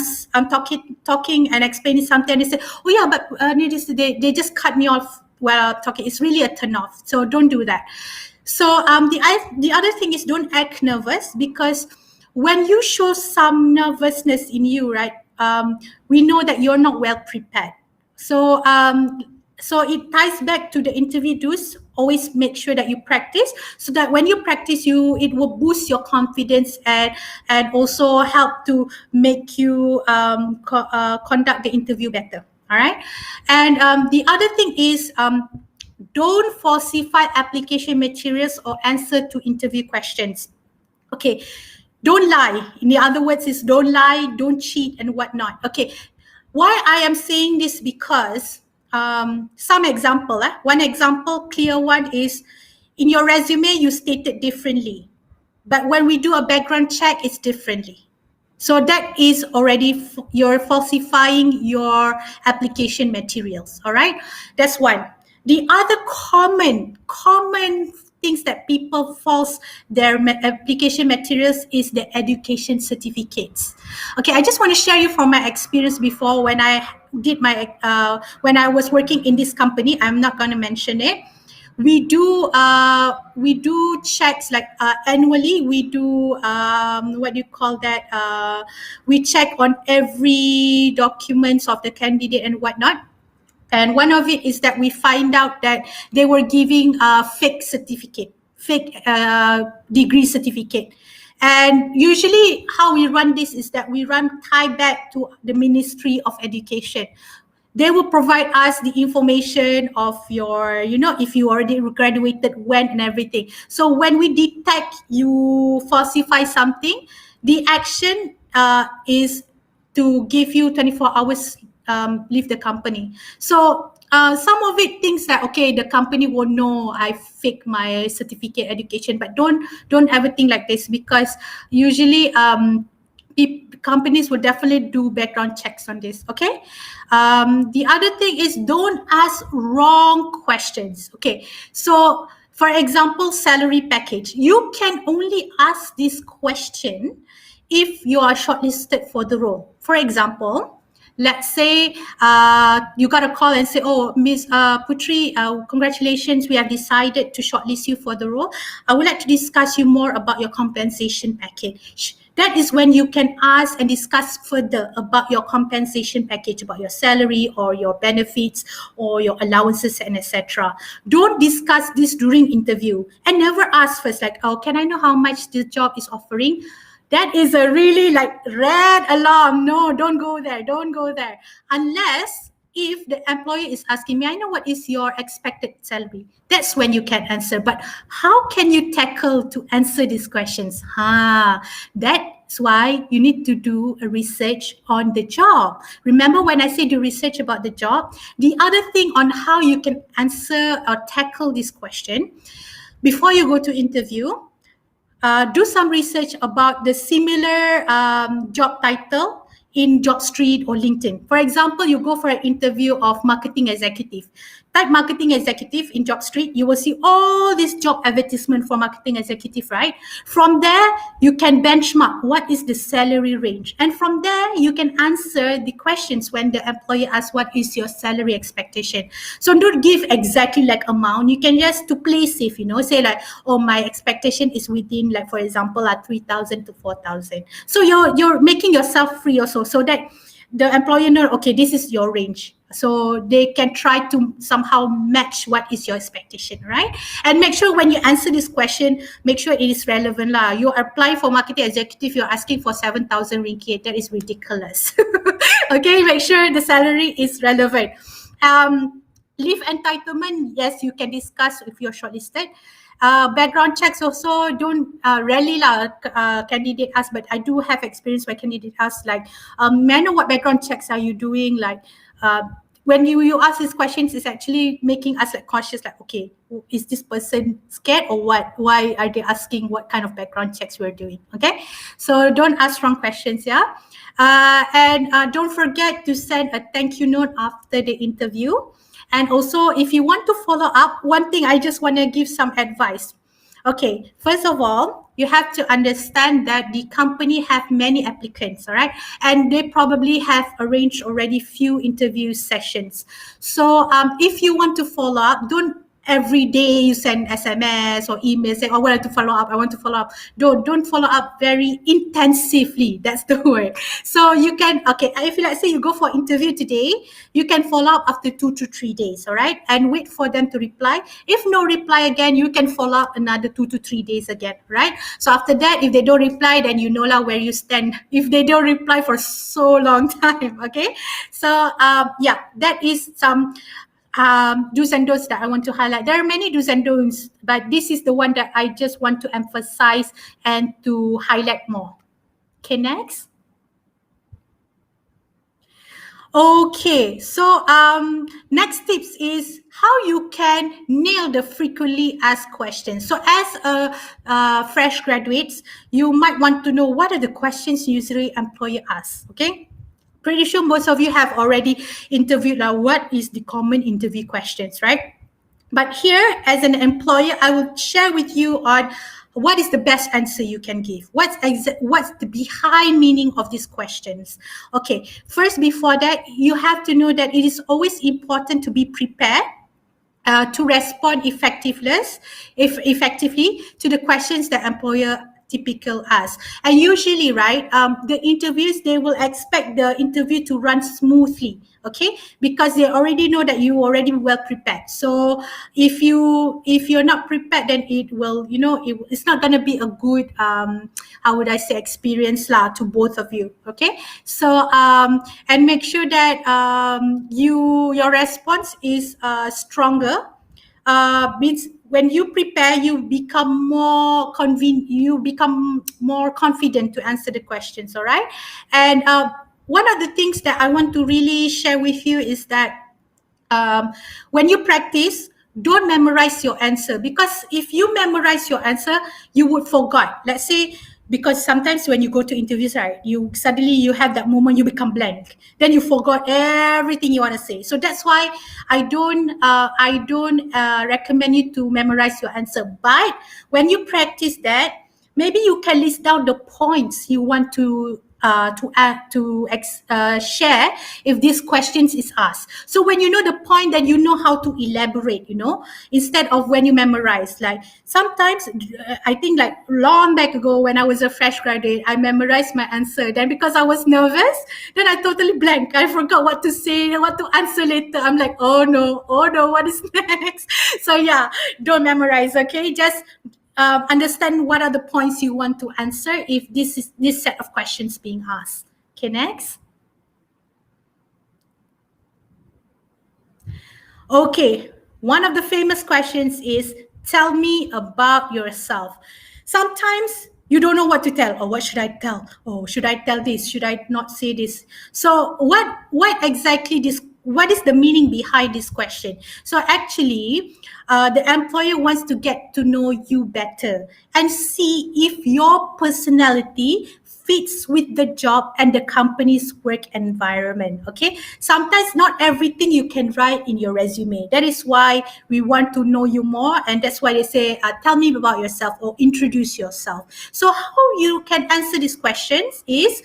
talking and explaining something, and they say, oh yeah, but they just cut me off while I'm talking. It's really a turn off. So don't do that. So the other thing is, don't act nervous, because when you show some nervousness in you, right, we know that you're not well prepared. So so it ties back to the interview do's. Always make sure that you practice, so that when you practice, it will boost your confidence and also help to make you conduct the interview better. All right. And the other thing is, don't falsify application materials or answer to interview questions. Okay. Don't lie. In the other words is, don't lie, don't cheat, and whatnot. Okay. Why I am saying this, because some example, one example, clear one is, in your resume you stated differently, but when we do a background check, it's differently. So that is already you're falsifying your application materials. All right, that's one. The other common things that people false their application materials is the education certificates. Okay, I just want to share you from my experience before when I did my when I was working in this company. I'm not going to mention it. We do checks like annually. We do what do you call that? We check on every documents of the candidate and whatnot. And one of it is that we find out that they were giving a fake certificate, fake degree certificate. And usually how we run this is that we run tie back to the Ministry of Education. They will provide us the information of your, if you already graduated, when, and everything. So when we detect you falsify something, the action is to give you 24 hours leave the company. So some of it thinks that, okay, the company will know I fake my certificate education, but don't ever think like this, because usually companies will definitely do background checks on this. Okay. The other thing is, don't ask wrong questions. Okay. So for example, salary package, you can only ask this question if you are shortlisted for the role. For example, let's say you got a call and say, oh, Miss Putri, congratulations, we have decided to shortlist you for the role. I would like to discuss you more about your compensation package. That is when you can ask and discuss further about your compensation package, about your salary or your benefits or your allowances and etc. Don't discuss this during interview, and never ask first like, oh, can I know how much the job is offering? That is a really like red alarm. No, don't go there. Don't go there. Unless if the employer is asking, may I know what is your expected salary? That's when you can answer. But how can you tackle to answer these questions? That's why you need to do a research on the job. Remember when I say do research about the job? The other thing on how you can answer or tackle this question, before you go to interview, do some research about the similar job title in JobStreet or LinkedIn. For example, you go for an interview of marketing executive. Type marketing executive in JobStreet, you will see all this job advertisement for marketing executive, right? From there, you can benchmark what is the salary range. And from there, you can answer the questions when the employer asks what is your salary expectation. So don't give exactly like amount. You can just to play safe, say like, oh, my expectation is within like, for example, 3,000 to 4,000. So you're making yourself free also, so that the employer know, okay, this is your range. So they can try to somehow match what is your expectation, right? And make sure when you answer this question, make sure it is relevant. You apply for marketing executive, you're asking for 7,000 ringgit. That is ridiculous. Okay, make sure the salary is relevant. Leave entitlement, yes, you can discuss if you're shortlisted. Background checks also, don't rarely candidate ask, but I do have experience where candidate ask like, may I know what background checks are you doing? Like when you ask these questions, it's actually making us like cautious, like, okay, is this person scared or what? Why are they asking what kind of background checks we're doing? Okay, so don't ask wrong questions, yeah. And don't forget to send a thank you note after the interview. And also, if you want to follow up, one thing I just want to give some advice. Okay, first of all, you have to understand that the company have many applicants, all right? And they probably have arranged already few interview sessions. So if you want to follow up, don't every day you send SMS or email saying, oh, I want to follow up, I want to follow up. Don't follow up very intensively. That's the word. So you can, okay, if let's say you go for interview today, you can follow up after 2 to 3 days, all right? And wait for them to reply. If no reply again, you can follow up another 2 to 3 days again, right? So after that, if they don't reply, then you know where you stand. If they don't reply for so long time, okay? So yeah, that is some do's and don'ts that I want to highlight. There are many do's and don'ts, but this is the one that I just want to emphasize and to highlight more. Okay, next. Okay, so next tips is how you can nail the frequently asked questions. So as a fresh graduates, you might want to know what are the questions usually employer asks. Okay, pretty sure most of you have already interviewed what is the common interview questions, right? But here, as an employer, I will share with you on what is the best answer you can give. What's the behind meaning of these questions? Okay, first, before that, you have to know that it is always important to be prepared to respond effectively to the questions that employer typical ask. And usually, right, the interviews, they will expect the interview to run smoothly, okay, because they already know that you already well prepared. So if you're not prepared, then it will, it's not going to be a good how would I say, experience to both of you. Okay, so and make sure that your response is stronger. Means when you prepare, you become more confident to answer the questions. All right, and one of the things that I want to really share with you is that when you practice, don't memorize your answer, because if you memorize your answer, you would forget. Let's say, because sometimes when you go to interviews, right, you have that moment, you become blank, then you forgot everything you want to say. So that's why I don't recommend you to memorize your answer. But when you practice that, maybe you can list down the points you want to share if these questions is asked. So when you know the point, then you know how to elaborate, instead of when you memorize. Like sometimes, I think like long back ago when I was a fresh graduate, I memorized my answer. Then because I was nervous, then I totally blank. I forgot what to say, what to answer later. I'm like, oh no, what is next? So yeah, don't memorize, okay? Just understand what are the points you want to answer if this set of questions being asked. Okay, next. Okay, one of the famous questions is, tell me about yourself. Sometimes you don't know what to tell, or what should I tell? Oh, should I tell this? Should I not say this? So what exactly this? What is the meaning behind this question? So actually, the employer wants to get to know you better and see if your personality fits with the job and the company's work environment. Okay, sometimes not everything you can write in your resume. That is why we want to know you more, and that's why they say, tell me about yourself or introduce yourself. So how you can answer these questions is,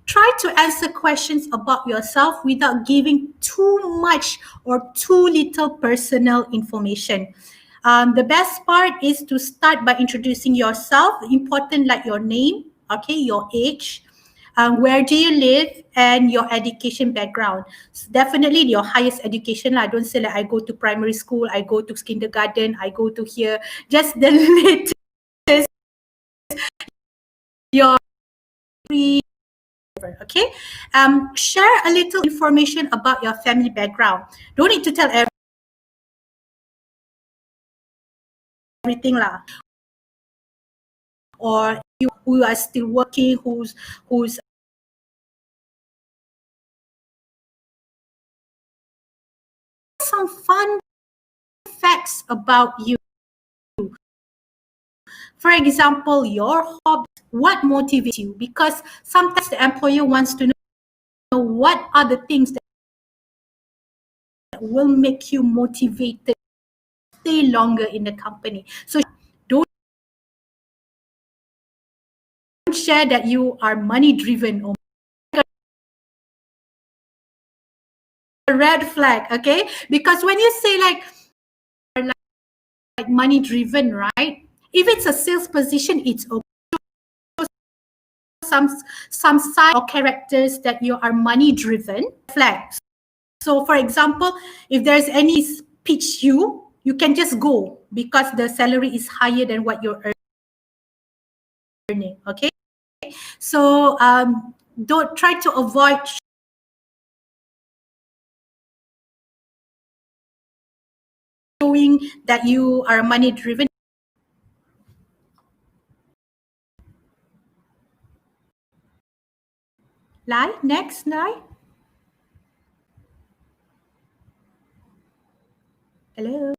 try to answer questions about yourself without giving too much or too little personal information. The best part is to start by introducing yourself, important like your name, okay, your age, where do you live, and your education background. So definitely your highest education. I don't say like I go to primary school, I go to kindergarten, I go to here. Just the latest, your okay. Share a little information about your family background. Don't need to tell everything lah. Or you who are still working, who's some fun facts about you. For example, your hobby, what motivates you, because sometimes the employer wants to know what are the things that will make you motivated to stay longer in the company. So don't share that you are money driven or a red flag, okay? Because when you say like money driven, right? If it's a sales position, it's okay. Some sign or characters that you are money driven flags. So for example, if there's any pitch you can just go because the salary is higher than what you're earning. Okay, so don't try to avoid showing that you are money driven. Next. Hello.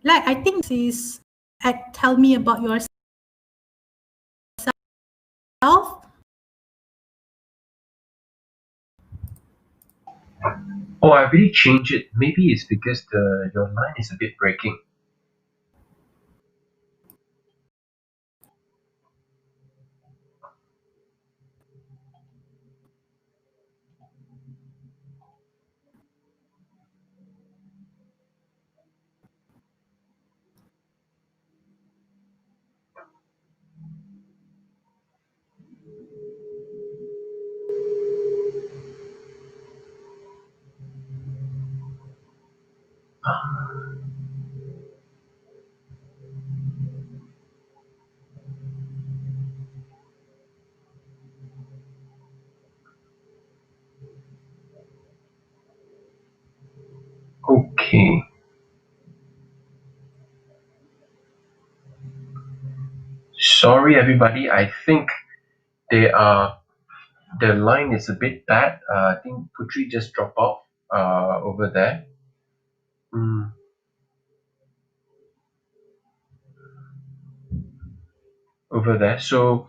Like, I think this is at tell me about yourself. Oh, I really changed it. Maybe it's because your line is a bit breaking. Okay. Sorry, everybody. I think the line is a bit bad. I think Putri just dropped off over there. Mm, over there. So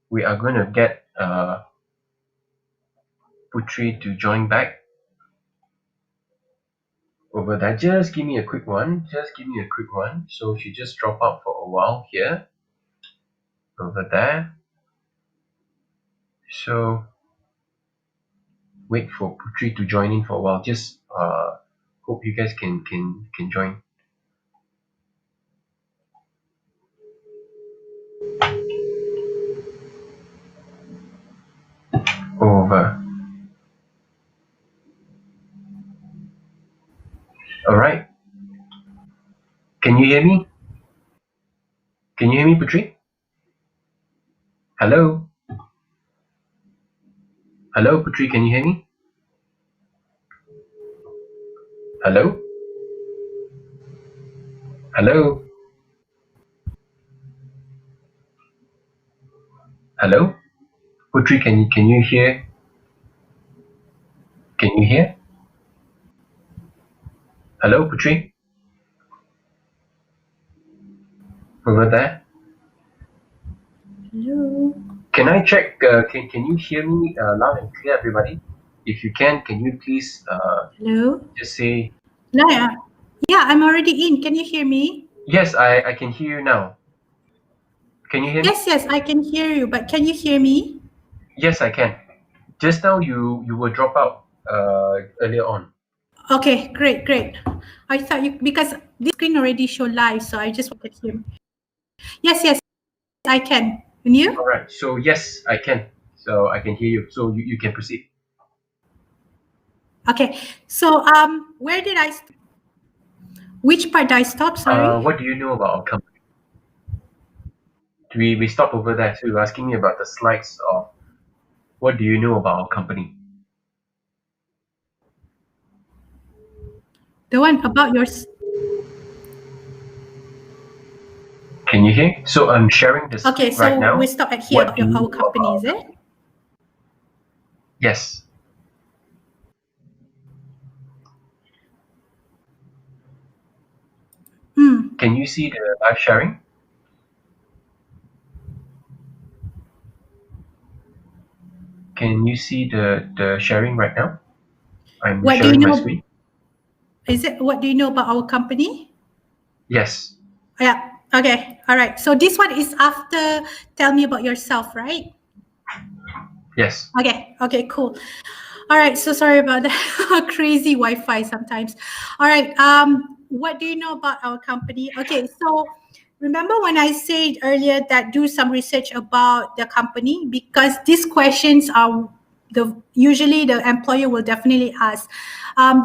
we are going to get Putri to join back over there. Just give me a quick one. Just give me a quick one. So she just dropped out for a while here over there. So wait for Putri to join in for a while. Just hope you guys can join over. All right. Can you hear me? Can you hear me, Putri? Hello? Hello, Putri, can you hear me? Hello? Hello? Hello? Putri, can you hear? Can you hear? Hello, Putri? Over there? Hello. Can I check? Can you hear me loud and clear, everybody? If you can you please Hello. just say Yeah, I'm already in. Can you hear me? yes? I can hear you now. Can you hear me? Yes, I can hear you. But can you hear me? Yes, I can. Just now you will drop out earlier on. Okay, great. I thought you because this screen already show live, so I just wanted to hear. Yes, I can. And you? All right. So yes, I can. So I can hear you. So you can proceed. Okay. So where did I? Which part did I stop? Sorry. What do you know about our company? We stopped over there. So you're asking me about the slides of what do you know about our company? The one about yours. Can you hear? So I'm sharing the Okay, screen right so now. we stop at here What do you about our know company, about is it? Yes. Can you see the live sharing? Can you see the sharing right now? I'm What do you sharing my know? screen. Is it what do you know about our company? Yes. Yeah. Okay. All right. So this one is after tell me about yourself, right? Yes. Okay, cool. All right, so sorry about that. Crazy Wi-Fi sometimes. All right, what do you know about our company? Okay, so remember when I said earlier that do some research about the company, because these questions are usually the employer will definitely ask.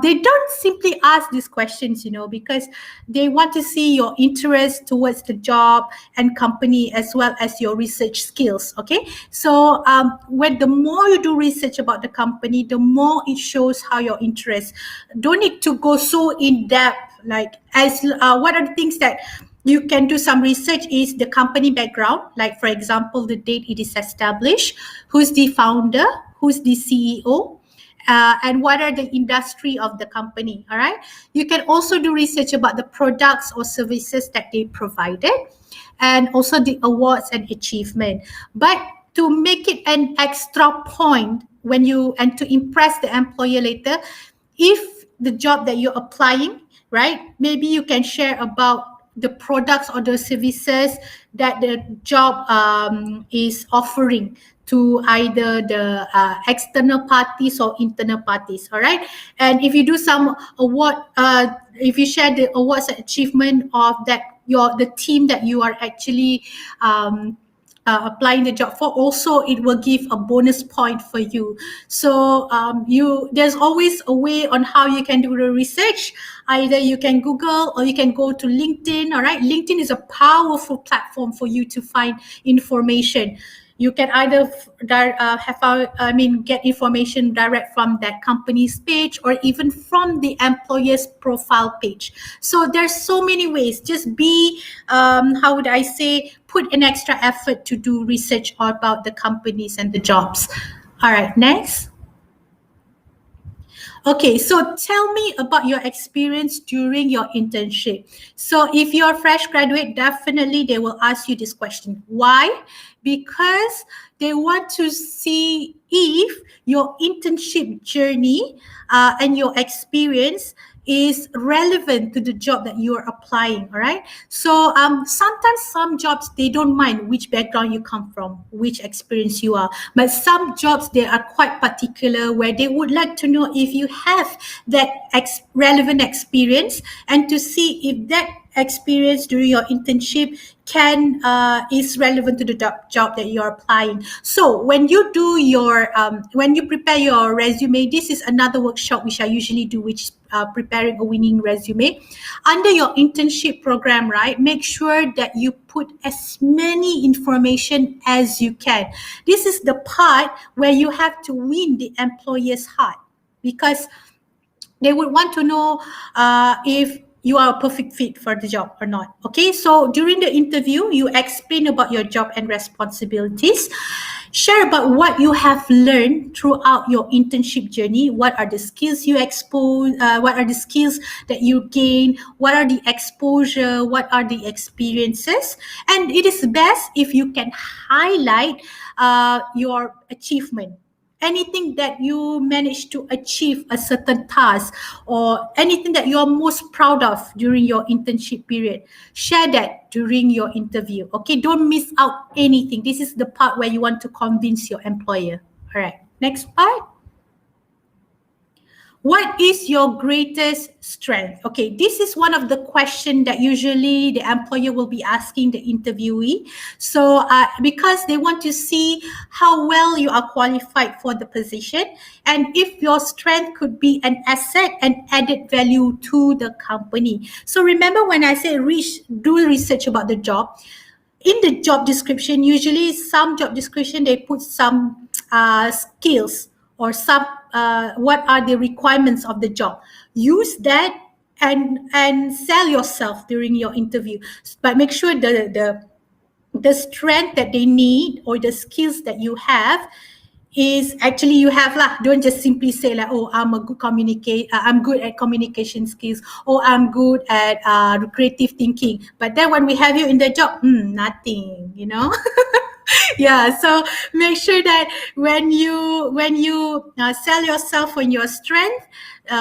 They don't simply ask these questions, because they want to see your interest towards the job and company as well as your research skills. Okay, so when the more you do research about the company, the more it shows how your interest. Don't need to go so in depth, like as what are the things that you can do some research is the company background, like for example, the date it is established, who's the founder, who's the CEO, and what are the industry of the company. All right. You can also do research about the products or services that they provided, and also the awards and achievement. But to make it an extra point when you and to impress the employer later, if the job that you're applying, right, maybe you can share about the products or the services that the job is offering to either the external parties or internal parties. All right. And if you do some award, if you share the awards and achievement of that the team that you are actually applying the job for, also it will give a bonus point for you. So there's always a way on how you can do the research. Either you can Google or you can go to LinkedIn. All right, LinkedIn is a powerful platform for you to find information. You can either get information direct from that company's page or even from the employer's profile page. So there's so many ways. Just be, how would I say, put an extra effort to do research about the companies and the jobs. All right, next. Okay, so tell me about your experience during your internship. So if you're a fresh graduate, definitely they will ask you this question. Why? Because they want to see if your internship journey and your experience is relevant to the job that you are applying. All right. So sometimes some jobs, they don't mind which background you come from, which experience you are. But some jobs, they are quite particular where they would like to know if you have that relevant experience and to see if that experience during your internship is relevant to the job that you're applying. So when you do your when you prepare your resume, this is another workshop which I usually do, which is preparing a winning resume. Under your internship program, right, make sure that you put as many information as you can. This is the part where you have to win the employer's heart, because they would want to know if you are a perfect fit for the job or not. Okay, so during the interview, you explain about your job and responsibilities. Share about what you have learned throughout your internship journey. What are the skills you expose? What are the skills that you gain? What are the exposure? What are the experiences? And it is best if you can highlight your achievement. Anything that you managed to achieve a certain task or anything that you're most proud of during your internship period, share that during your interview. Okay, don't miss out anything. This is the part where you want to convince your employer. All right, next part. What is your greatest strength? Okay, this is one of the questions that usually the employer will be asking the interviewee. So because they want to see how well you are qualified for the position and if your strength could be an asset and added value to the company. So remember when I say do research about the job, in the job description, usually some job description, they put some skills or some what are the requirements of the job. Use that and sell yourself during your interview. But make sure the strength that they need or the skills that you have is actually you have lah. Don't just simply say like, oh, I'm good at communication skills, or I'm good at creative thinking. But then when we have you in the job, nothing, you know. Yeah, so make sure that when you sell yourself on your strength,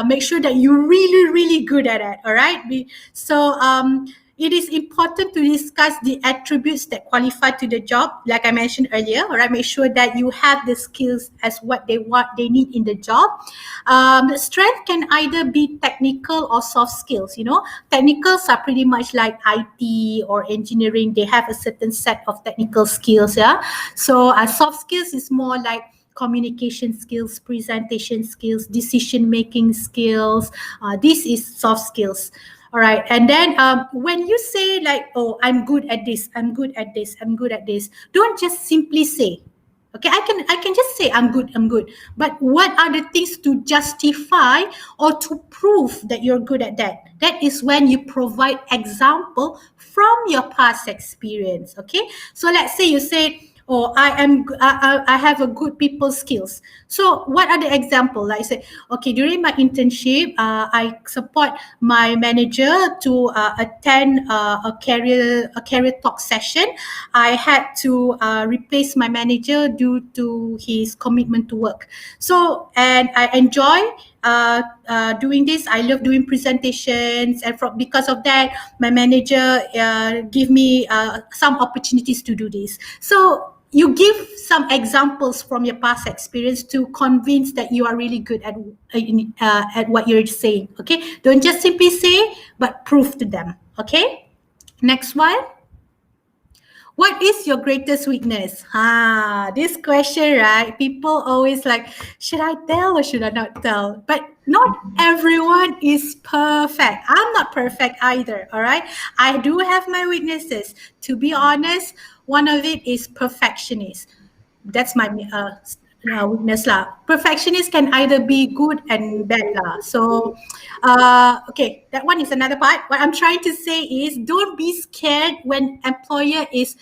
make sure that you're really good at it. All right. So it is important to discuss the attributes that qualify to the job, like I mentioned earlier. All right, make sure that you have the skills as what they need in the job. The strength can either be technical or soft skills. You know, technicals are pretty much like IT or engineering. They have a certain set of technical skills. Yeah, so soft skills is more like communication skills, presentation skills, decision-making skills. This is soft skills. All right. And then when you say like, oh, I'm good at this, I'm good at this, I'm good at this, don't just simply say. Okay, I can just say I'm good. But what are the things to justify or to prove that you're good at that? That is when you provide example from your past experience. Okay, so let's say you say, "Oh, I have a good people skills." So what are the example? Like I say, okay, during my internship, I support my manager to attend a career talk session. I had to replace my manager due to his commitment to work. So, and I enjoy doing this. I love doing presentations, and because of that, my manager give me some opportunities to do this. So you give some examples from your past experience to convince that you are really good at what you're saying. Okay, don't just simply say, but prove to them. Okay, next one. What is your greatest weakness? This question, right? People always like, should I tell or should I not tell? But not everyone is perfect. I'm not perfect either, all right? I do have my weaknesses. To be honest, one of it is perfectionist. That's my weakness lah. Perfectionist can either be good and bad lah. So, okay, that one is another part. What I'm trying to say is, don't be scared when employer is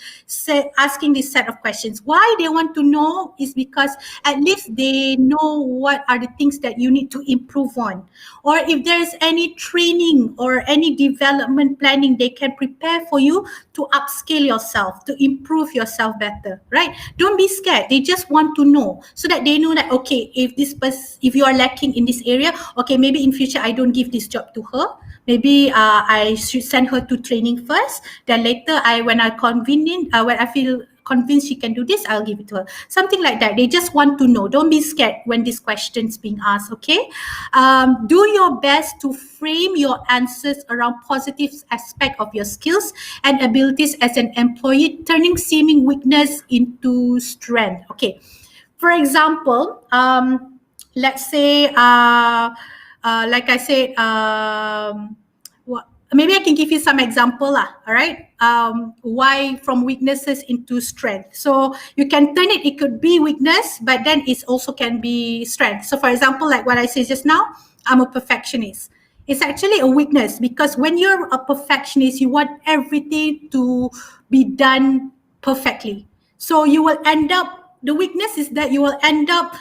asking this set of questions. Why they want to know is because at least they know what are the things that you need to improve on, or if there's any training or any development planning, they can prepare for you to upscale yourself, to improve yourself better, right? Don't be scared. They just want to know so that they know that, okay, if you are lacking in this area, okay, maybe in future I don't give this job to her. Maybe I should send her to training first. Then later, when I feel convinced she can do this, I'll give it to her. Something like that. They just want to know. Don't be scared when this question's being asked. Okay. Do your best to frame your answers around positive aspect of your skills and abilities as an employee, turning seeming weakness into strength. Okay. For example, let's say, like I said, maybe I can give you some example lah. All right, why from weaknesses into strength. So you can turn it. It could be weakness, but then it also can be strength. So for example, like what I said just now, I'm a perfectionist. It's actually a weakness because when you're a perfectionist, you want everything to be done perfectly. So you will end up. The weakness is that you will end up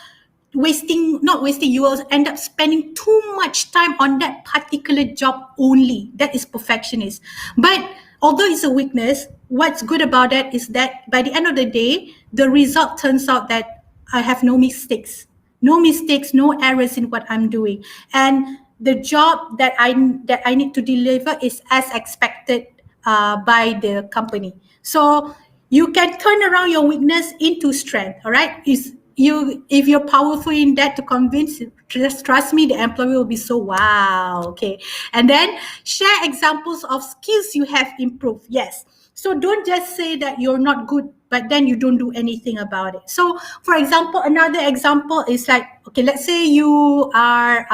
you will end up spending too much time on that particular job only. That is perfectionist. But although it's a weakness, what's good about it is that by the end of the day, the result turns out that I have no mistakes, no errors in what I'm doing. And the job that I need to deliver is as expected by the company. So you can turn around your weakness into strength, all right? If you're powerful in that to convince, just trust me, the employer will be so wow. Okay. And then share examples of skills you have improved. Yes. So don't just say that you're not good, but then you don't do anything about it. So for example, another example is like, okay, let's say you are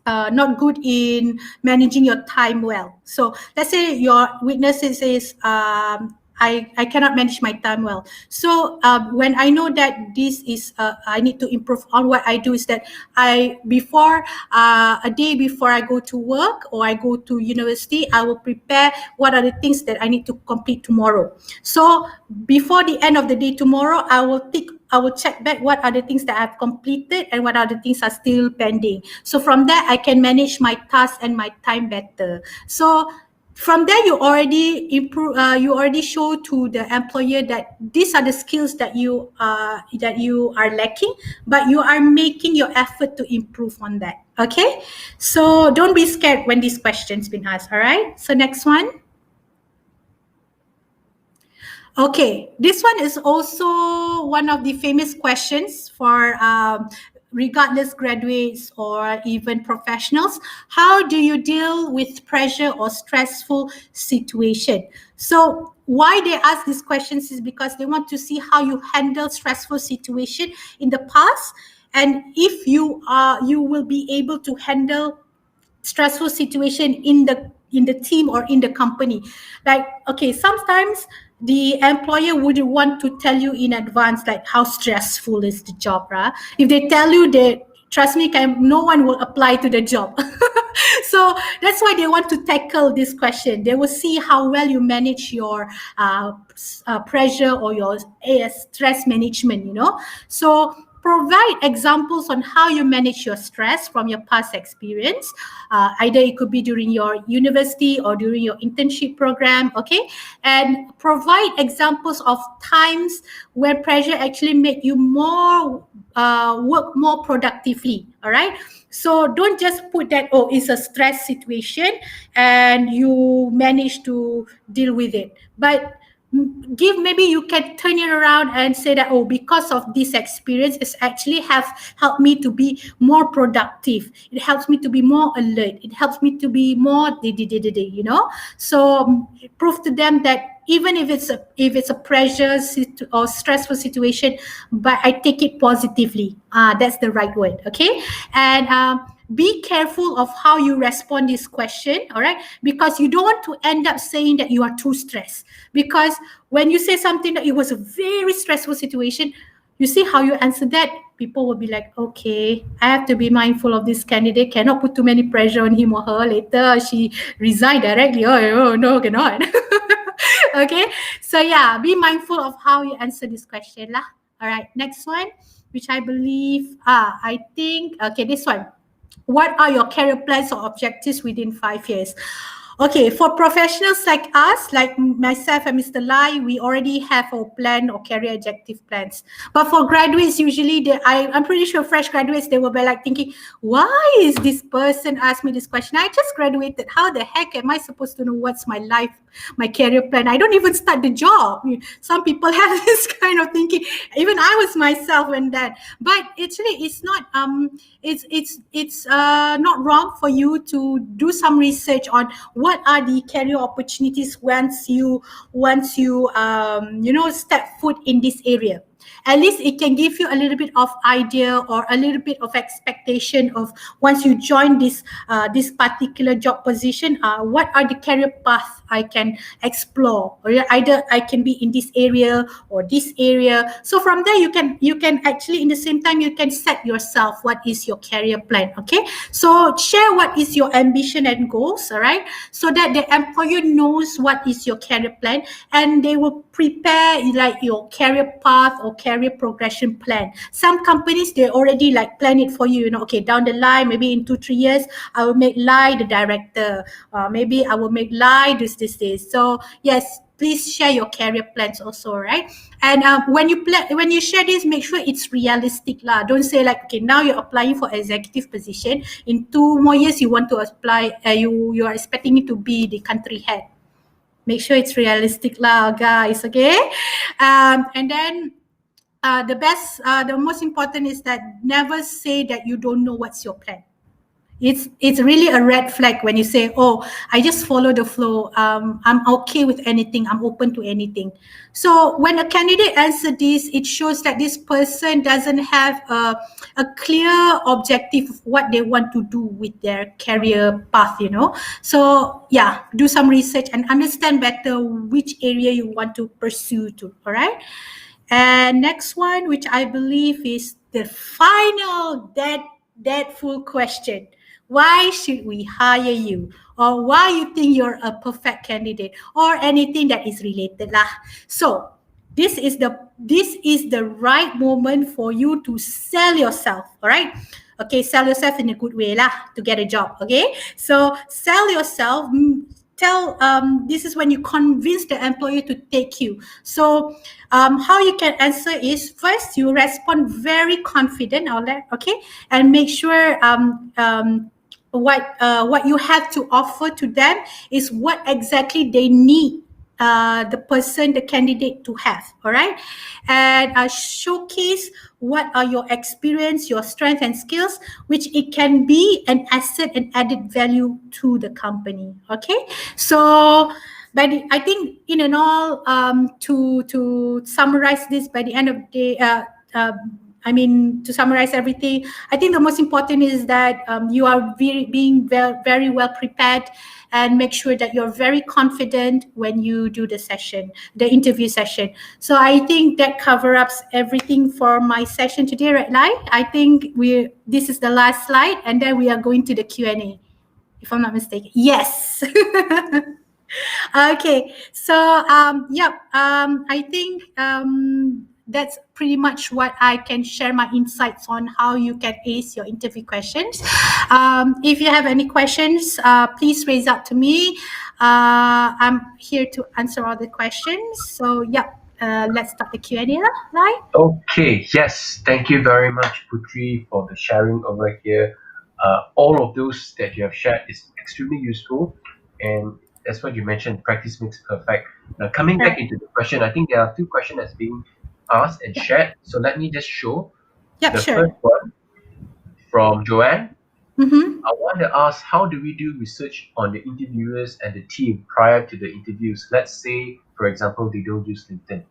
not good in managing your time well. So let's say your weakness is I cannot manage my time well. So when I know that this is I need to improve on, what I do is that a day before I go to work or I go to university, I will prepare what are the things that I need to complete tomorrow. So before the end of the day tomorrow, I will check back what are the things that I've completed and what are the things are still pending. So from that, I can manage my tasks and my time better. So from there, you already improve. You already show to the employer that these are the skills that you are lacking, but you are making your effort to improve on that. Okay, so don't be scared when these questions been asked. All right. So next one. Okay, this one is also one of the famous questions for regardless graduates or even professionals. How do you deal with pressure or stressful situation? So why they ask these questions is because they want to see how you handle stressful situation in the past, and if you will be able to handle stressful situation in the in the team or in the company. Like, okay, sometimes the employer would want to tell you in advance, like, how stressful is the job, right? If they tell you that, trust me, no one will apply to the job. So that's why they want to tackle this question. They will see how well you manage your pressure or your stress management, So provide examples on how you manage your stress from your past experience. Either it could be during your university or during your internship program, okay? And provide examples of times where pressure actually made you work more productively, all right? So don't just put that, oh, it's a stress situation and you manage to deal with it. But maybe you can turn it around and say that, oh, because of this experience, it's actually have helped me to be more productive. It helps me to be more alert. It helps me to be more So prove to them that even if it's a pressure or stressful situation, but I take it positively. That's the right word, okay? And be careful of how you respond this question, all right? Because you don't want to end up saying that you are too stressed. Because when you say something that it was a very stressful situation, you see how you answer that, people will be like, okay, I have to be mindful of this candidate, cannot put too many pressure on him or her. Later, she resign directly. Oh no, cannot. Okay, so yeah, be mindful of how you answer this question lah. All right, next one, which I believe, I think, okay, this one. What are your career plans or objectives within 5 years? Okay, for professionals like us, like myself and Mr. Lai, we already have our plan or career objective plans. But for graduates, usually, I'm pretty sure fresh graduates, they will be like thinking, why is this person asked me this question? I just graduated. How the heck am I supposed to know what's my life, my career plan? I don't even start the job. Some people have this kind of thinking. Even I was myself when that. But actually, it's not. It's not wrong for you to do some research on what are the career opportunities once you step foot in this area. At least it can give you a little bit of idea or a little bit of expectation of once you join this particular job position, what are the career paths I can explore, or either I can be in this area or this area. So from there you can actually, in the same time, you can set yourself what is your career plan. Okay, so share what is your ambition and goals, all right, so that the employer knows what is your career plan and they will prepare like your career path or career progression plan. Some companies, they already like plan it for you, okay, down the line, maybe in 2-3 years, I will make Lai the director. Maybe I will make Lai this. So yes, please share your career plans also, right? And when you share this, make sure it's realistic lah. Don't say like, okay, now you're applying for executive position. In 2 more years, you want to apply. You are expecting it to be the country head. Make sure it's realistic lah, guys. Okay, and then the most important is that never say that you don't know what's your plan. It's really a red flag when you say, oh, I just follow the flow. I'm okay with anything. I'm open to anything. So when a candidate answers this, it shows that this person doesn't have a clear objective of what they want to do with their career path, So yeah, do some research and understand better which area you want to pursue to, all right? And next one, which I believe is the final full question. Why should we hire you? Or why you think you're a perfect candidate? Or anything that is related lah. So this is the right moment for you to sell yourself, all right? Okay, sell yourself in a good way lah to get a job, okay? So sell yourself. This is when you convince the employer to take you. So how you can answer is, first you respond very confident, okay, and make sure what you have to offer to them is what exactly they need the candidate to have, all right? And showcase what are your experience, your strength and skills, which it can be an asset and added value to the company, okay? So but I think in and all, to summarize this, by the end of the day, to summarize everything, I think the most important is that you are being very well prepared, and make sure that you're very confident when you do the interview session. So I think that covers up everything for my session today, right, Lai? I think this is the last slide, and then we are going to the Q&A, if I'm not mistaken. Yes. Okay, so I think that's pretty much what I can share my insights on how you can ace your interview questions. If you have any questions, please raise out to me. I'm here to answer all the questions. So let's start the Q&A, right? Okay, yes, thank you very much, Putri, for the sharing over here. All of those that you have shared is extremely useful, and that's what you mentioned, practice makes perfect. Now, coming back into the question, I think there are 2 questions that's being asked and shared. So let me just show the first one from Joanne. I want to ask, how do we do research on the interviewers and the team prior to the interviews? Let's say, for example, they don't use LinkedIn.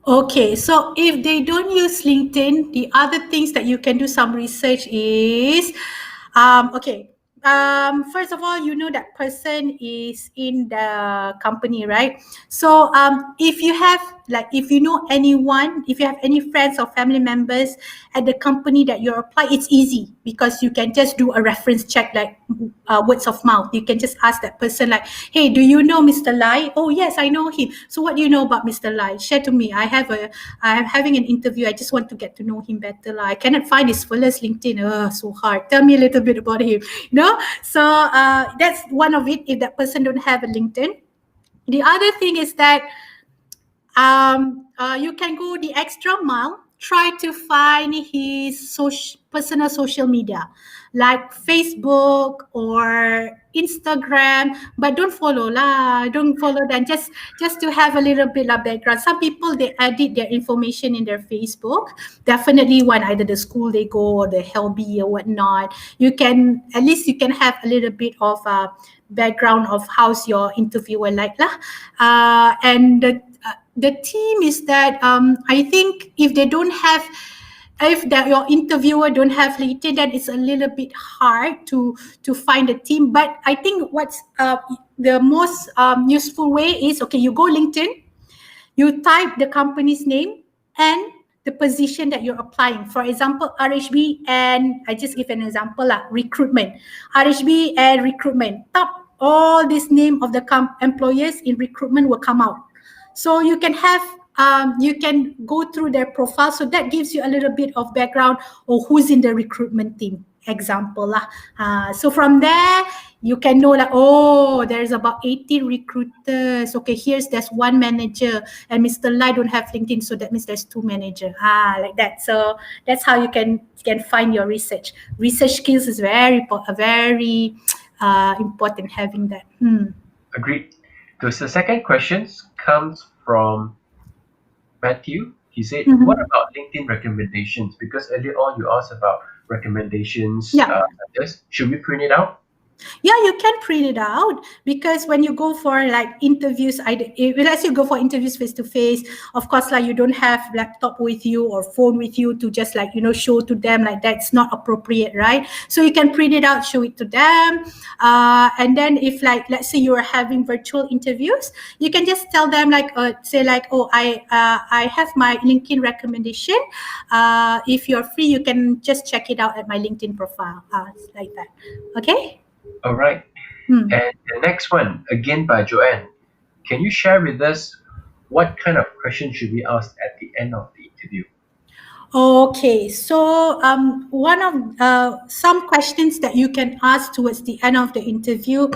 Okay, so if they don't use LinkedIn, the other things that you can do some research is, first of all, you know that person is in the company, right? So if you have, if you know anyone, if you have any friends or family members at the company that you apply, it's easy because you can just do a reference check, words of mouth. You can just ask that person hey, do you know Mr. Lai? Oh yes, I know him. So what do you know about Mr. Lai? Share to me. I'm having an interview. I just want to get to know him better. I cannot find his fella's LinkedIn. So hard. Tell me a little bit about him. So that's one of it. If that person don't have a LinkedIn, the other thing is that you can go the extra mile. Try to find his personal social media, like Facebook or Instagram, but don't follow them. Just to have a little bit of background. Some people, they edit their information in their Facebook. Definitely one, either the school they go or the HLB or whatnot. At least you can have a little bit of background of how's your interviewer like lah. And the team is that I think if they don't have, your interviewer don't have LinkedIn, then it's a little bit hard to find a team. But I think what's the most useful way is, okay, you go LinkedIn, you type the company's name and the position that you're applying. For example, RHB, and I just give an example recruitment. RHB and recruitment. Top all this name of the employers in recruitment will come out. So you can have, you can go through their profile. So that gives you a little bit of background of who's in the recruitment team, example. So from there, you can know there's about 18 recruiters. Okay, there's one manager, and Mr. Lai don't have LinkedIn, so that means there's 2 managers. Like that. So that's how you can find your research. Research skills is very important having that. Agreed. So the second question comes from Matthew. He said, what about LinkedIn recommendations? Because earlier on you asked about recommendations. Should we print it out? Yeah, you can print it out, because when you go for interviews, unless you go for interviews face to face, of course, you don't have laptop with you or phone with you to just show to them that's not appropriate, right? So you can print it out, show it to them, and then if let's say you are having virtual interviews, you can just tell them I have my LinkedIn recommendation. If you're free, you can just check it out at my LinkedIn profile, like that. Okay. All right. And the next one, again by Joanne. Can you share with us what kind of questions should we ask at the end of the interview? Okay, so one of some questions that you can ask towards the end of the interview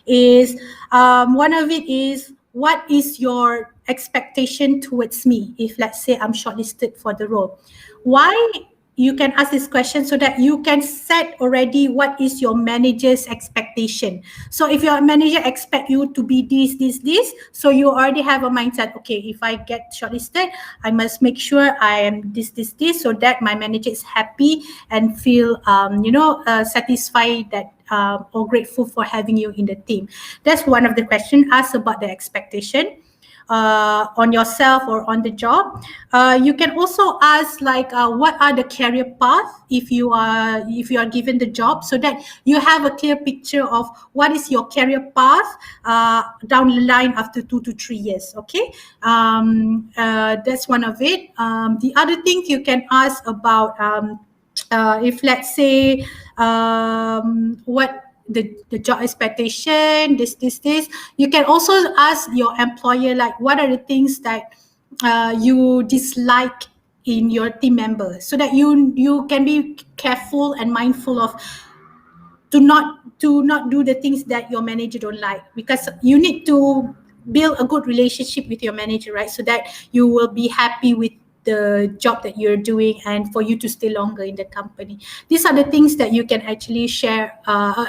is, one of it is, what is your expectation towards me if, let's say, I'm shortlisted for the role? Why? You can ask this question so that you can set already what is your manager's expectation. So if your manager expect you to be this, so you already have a mindset, okay, if I get shortlisted, I must make sure I am this, so that my manager is happy and feel, satisfied that or grateful for having you in the team. That's one of the questions. Ask about the expectation. on yourself or on the job. You can also ask like what are the career path if you are given the job, so that you have a clear picture of what is your career path down the line after 2 to 3 years. Okay, that's one of it. The other thing you can ask about, if let's say what the job expectation, this, you can also ask your employer like what are the things that you dislike in your team member, so that you can be careful and mindful of to not do the things that your manager don't like, because you need to build a good relationship with your manager, right? So that you will be happy with the job that you're doing and for you to stay longer in the company. These are the things that you can actually share,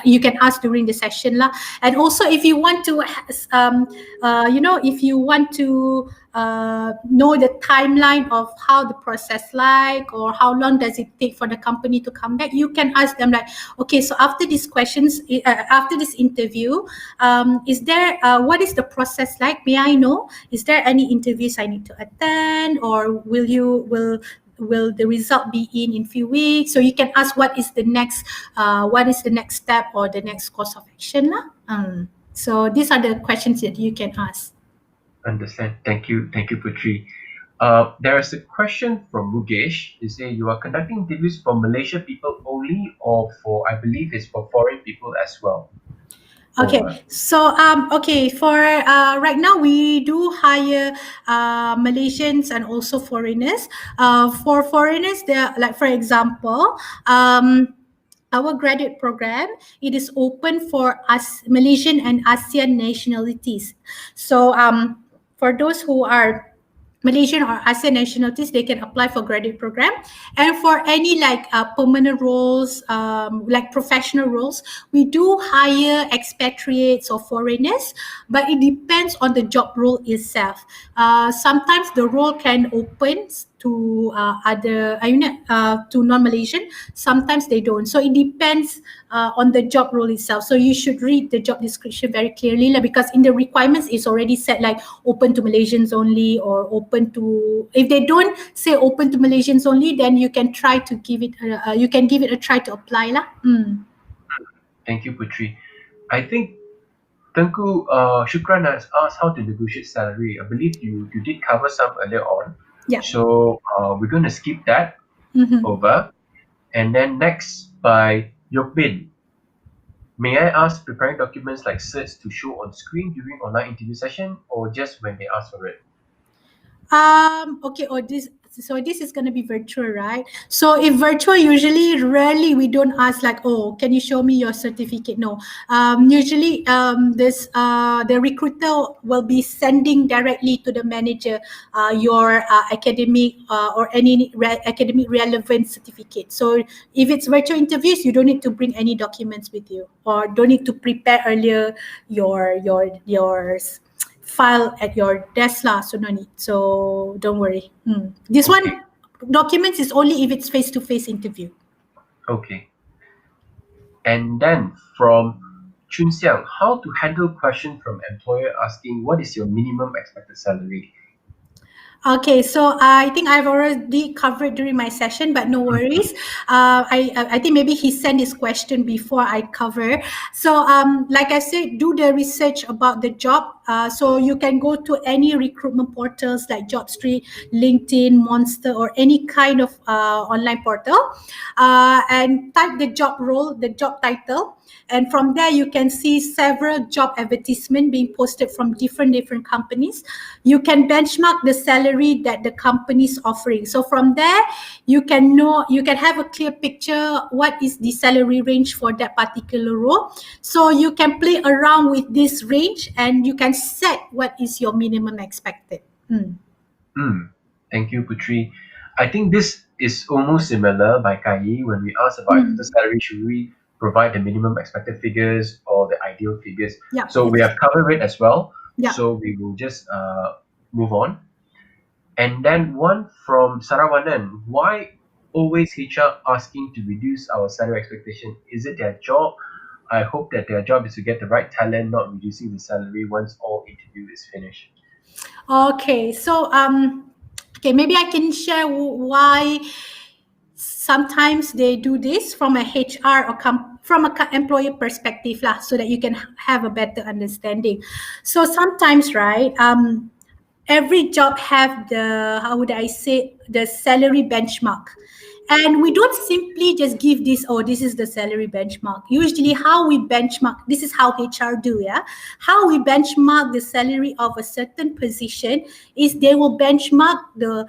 you can ask during the session lah. And also if you want to if you want to know the timeline of how the process like, or how long does it take for the company to come back, you can ask them like, okay, so after these questions, after this interview, is there what is the process like, may I know, is there any interviews I need to attend, or will the result be in few weeks? So you can ask what is the next step or the next course of action lah. So these are the questions that you can ask. Understand. Thank you, Putri. There is a question from Mugesh. They say you are conducting interviews for Malaysia people only, or for, I believe it's for foreign people as well. Okay, so for right now we do hire Malaysians and also foreigners. For foreigners, there, like for example, our graduate program, it is open for us Malaysian and ASEAN nationalities. So for those who are Malaysian or ASEAN nationalities, they can apply for graduate program. And for any like permanent roles, like professional roles, we do hire expatriates or foreigners, but it depends on the job role itself. Sometimes the role can open to to non-Malaysian. Sometimes they don't. So it depends on the job role itself. So you should read the job description very clearly, because in the requirements it's already said like open to Malaysians only, or open to, if they don't say open to Malaysians only, then you can try to give it a try to apply lah. Thank you, Putri. I think Tengku Shukran has asked how to negotiate salary. I believe you did cover some earlier on. Yeah. So we're going to skip that over. And then next by Yokbin. May I ask preparing documents like certs to show on screen during online interview session, or just when they ask for it? Okay, this is going to be virtual, right? So if virtual, usually rarely we don't ask like, oh, can you show me your certificate? No. Usually the recruiter will be sending directly to the manager your academic or any academic relevant certificate. So if it's virtual interviews, you don't need to bring any documents with you, or don't need to prepare earlier your file at your desk lah, so no need. So don't worry. This one, documents is only if it's face-to-face interview. Okay. And then from Chun Xiang, how to handle question from employer asking what is your minimum expected salary? Okay, so I think I've already covered during my session, but no worries. I think maybe he sent his question before I cover. So like I said, do the research about the job. So you can go to any recruitment portals like JobStreet, LinkedIn, Monster, or any kind of online portal, and type the job role, the job title. And from there, you can see several job advertisements being posted from different companies. You can benchmark the salary that the company is offering. So from there, you can have a clear picture what is the salary range for that particular role. So you can play around with this range and you can set what is your minimum expected. Thank you, Putri. I think this is almost similar by Kai when we asked about the salary, should we provide the minimum expected figures or the ideal figures. Yeah. So we have covered it as well. Yeah. So we will just move on. And then one from Sarawanan, why always HR asking to reduce our salary expectation? Is it their job? I hope that their job is to get the right talent, not reducing the salary once all interview is finished. Okay, so okay, maybe I can share why sometimes they do this from a HR or from a employer perspective lah, so that you can have a better understanding. So sometimes, right, every job have the, how would I say, the salary benchmark. And we don't simply just give this, oh, this is the salary benchmark. Usually how we benchmark, this is how HR do, yeah? How we benchmark the salary of a certain position is they will benchmark they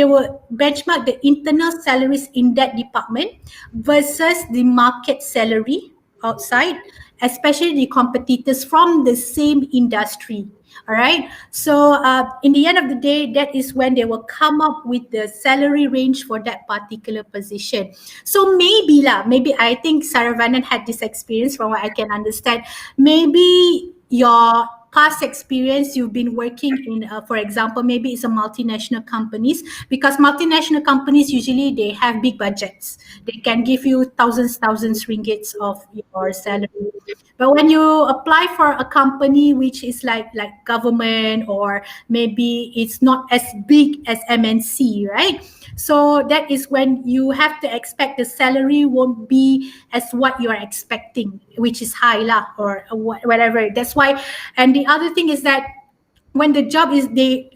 will benchmark the internal salaries in that department versus the market salary outside, especially the competitors from the same industry. All right. So in the end of the day, that is when they will come up with the salary range for that particular position. So maybe I think Saravanan had this experience from what I can understand. Maybe your past experience, you've been working in, for example, maybe it's a multinational companies, because multinational companies usually they have big budgets. They can give you thousands ringgits of your salary. But when you apply for a company which is like government, or maybe it's not as big as MNC, right? So that is when you have to expect the salary won't be as what you are expecting, which is high lah, or whatever. That's why. And the other thing is that when the job is,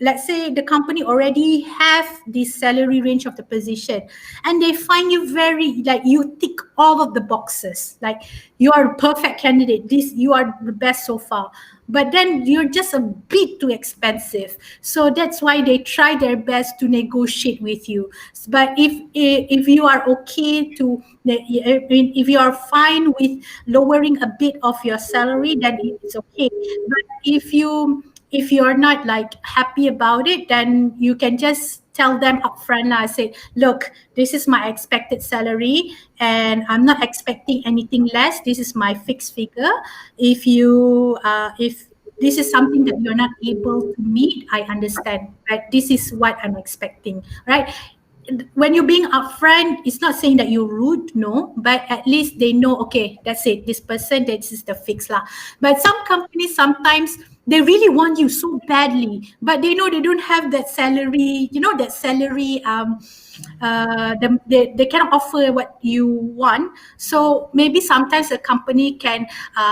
let's say the company already have the salary range of the position, and they find you very, like, you tick all of the boxes, like you are a perfect candidate, you are the best so far, but then you're just a bit too expensive. So that's why they try their best to negotiate with you. But if you are okay to, if you are fine with lowering a bit of your salary, then it's okay. But if you're not like happy about it, then you can just tell them upfront. I say, look, this is my expected salary and I'm not expecting anything less. This is my fixed figure. If this is something that you're not able to meet, I understand, but this is what I'm expecting, right? When you're being upfront, it's not saying that you're rude, no, but at least they know, okay, that's it, this person, this is the fix lah. But some companies, sometimes they really want you so badly, but they know they don't have that salary, they cannot offer what you want. So maybe sometimes a company can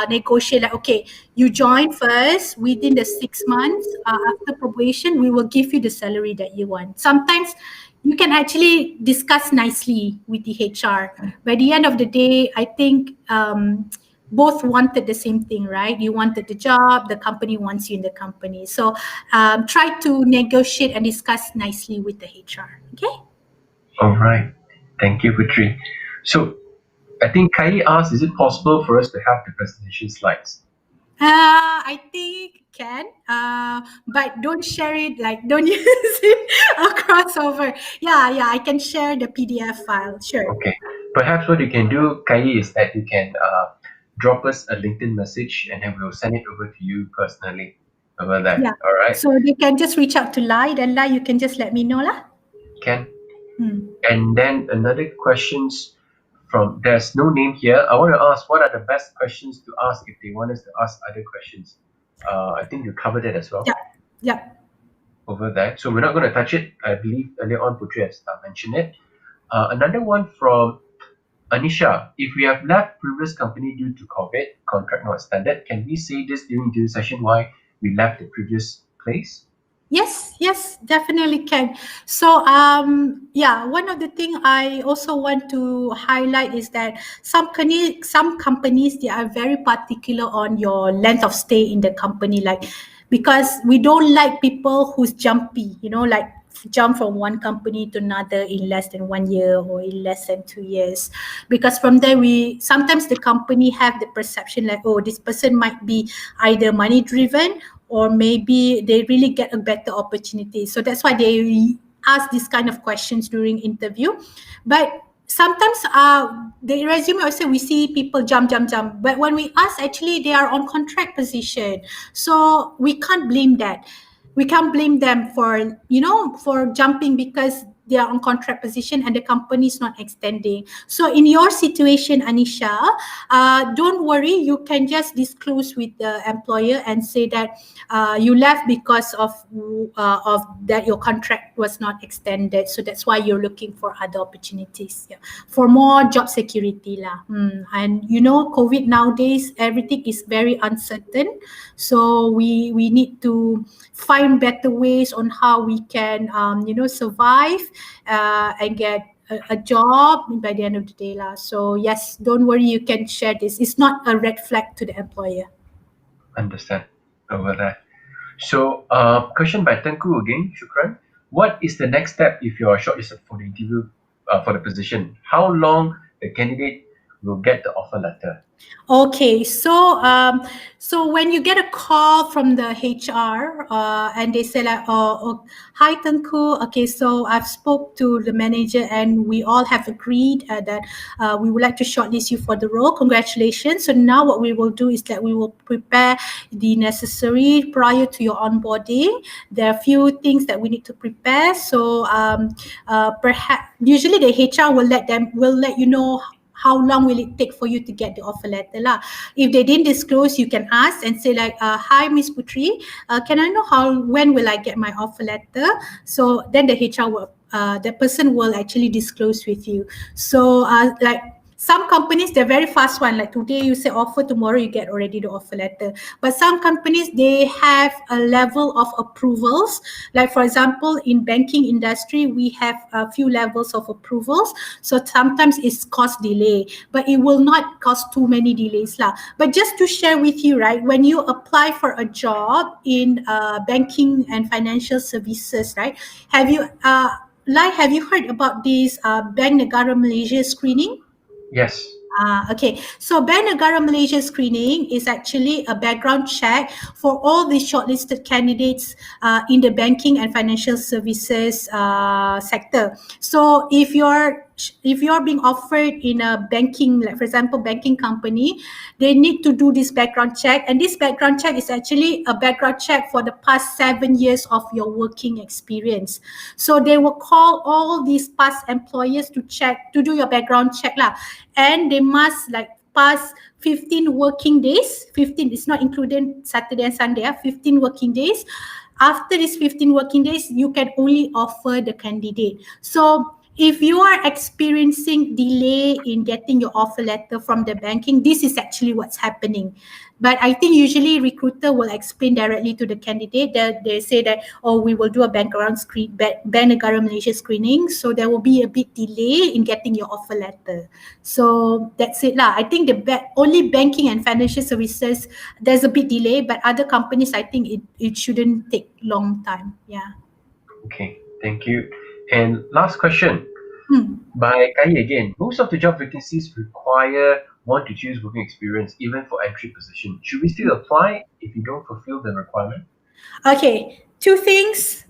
negotiate, like, okay, you join first, within the 6 months, after probation, we will give you the salary that you want. Sometimes you can actually discuss nicely with the HR. By the end of the day, I think both wanted the same thing, right? You wanted the job, the company wants you in the company. So try to negotiate and discuss nicely with the HR. Okay? All right. Thank you, Putri. So I think Kai asked, is it possible for us to have the presentation slides? I think can, but don't share it, like don't use it a crossover. Yeah, I can share the PDF file, sure. Okay. Perhaps what you can do, Kai, is that you can drop us a LinkedIn message and then we'll send it over to you personally over that. Yeah. All right. So they can just reach out to Lai, then Lai, you can just let me know lah. Can. And then another questions from, there's no name here. I want to ask, what are the best questions to ask if they want us to ask other questions? I think you covered it as well. Yeah. Over that. So we're not going to touch it. I believe earlier on Putri has mentioned it. Another one from Anisha. If we have left previous company due to COVID, contract not extended, can we say this during the session why we left the previous place? Yes, definitely can. So, one of the things I also want to highlight is that some companies, they are very particular on your length of stay in the company, like, because we don't like people who's jumpy, like jump from one company to another in less than 1 year or in less than 2 years, because from there sometimes the company have the perception like, oh, this person might be either money driven, or maybe they really get a better opportunity. So that's why they ask these kind of questions during interview. But sometimes the resume also, we see people jump. But when we ask, actually, they are on contract position. So we can't blame that. We can't blame them for jumping, because they are on contract position and the company is not extending. So in your situation, Anisha, don't worry, you can just disclose with the employer and say that you left because of that your contract was not extended. So that's why you're looking for other opportunities, yeah, for more job security lah. And you know, COVID nowadays, everything is very uncertain. So we need to find better ways on how we can survive and get a job by the end of the day lah. So yes, don't worry, you can share this. It's not a red flag to the employer. Understand over there. So, question by Tengku again, Shukran. What is the next step if you are shortlisted for the interview for the position? How long the candidate will get the offer letter? Okay, so when you get a call from the HR and they say like, hi Tengku, okay, so I've spoke to the manager and we all have agreed that we would like to shortlist you for the role. Congratulations. So now what we will do is that we will prepare the necessary prior to your onboarding. There are a few things that we need to prepare. So perhaps usually the HR will let you know how long will it take for you to get the offer letter lah. If they didn't disclose, you can ask and say like, hi Miss Putri, can I know when will I get my offer letter? So then the HR will, the person will actually disclose with you. So like some companies, they're very fast one. Like today you say offer, tomorrow you get already the offer letter. But some companies, they have a level of approvals. Like for example, in banking industry, we have a few levels of approvals. So sometimes it's cost delay, but it will not cause too many delays lah. But just to share with you, right, when you apply for a job in banking and financial services, right, have you heard about this Bank Negara Malaysia screening? Yes. Okay, so Bank Negara Malaysia screening is actually a background check for all the shortlisted candidates in the banking and financial services sector. So if you're being offered in a banking, like for example, banking company, they need to do this background check. And this background check is actually a background check for the past 7 years of your working experience. So they will call all these past employers to do your background check lah. And they must like pass 15 working days. 15 is not included Saturday and Sunday, 15 working days. After these 15 working days, you can only offer the candidate. So if you are experiencing delay in getting your offer letter from the banking, this is actually what's happening. But I think usually recruiter will explain directly to the candidate that they say that, oh, we will do a Bank Negara Malaysia screening. So there will be a bit delay in getting your offer letter. So that's it lah. I think only banking and financial services, there's a bit delay, but other companies, I think it shouldn't take long time. Yeah. Okay, thank you. And last question by Kai again. Most of the job vacancies require 1 to 2 years working experience, even for entry position. Should we still apply if you don't fulfill the requirement? Okay, two things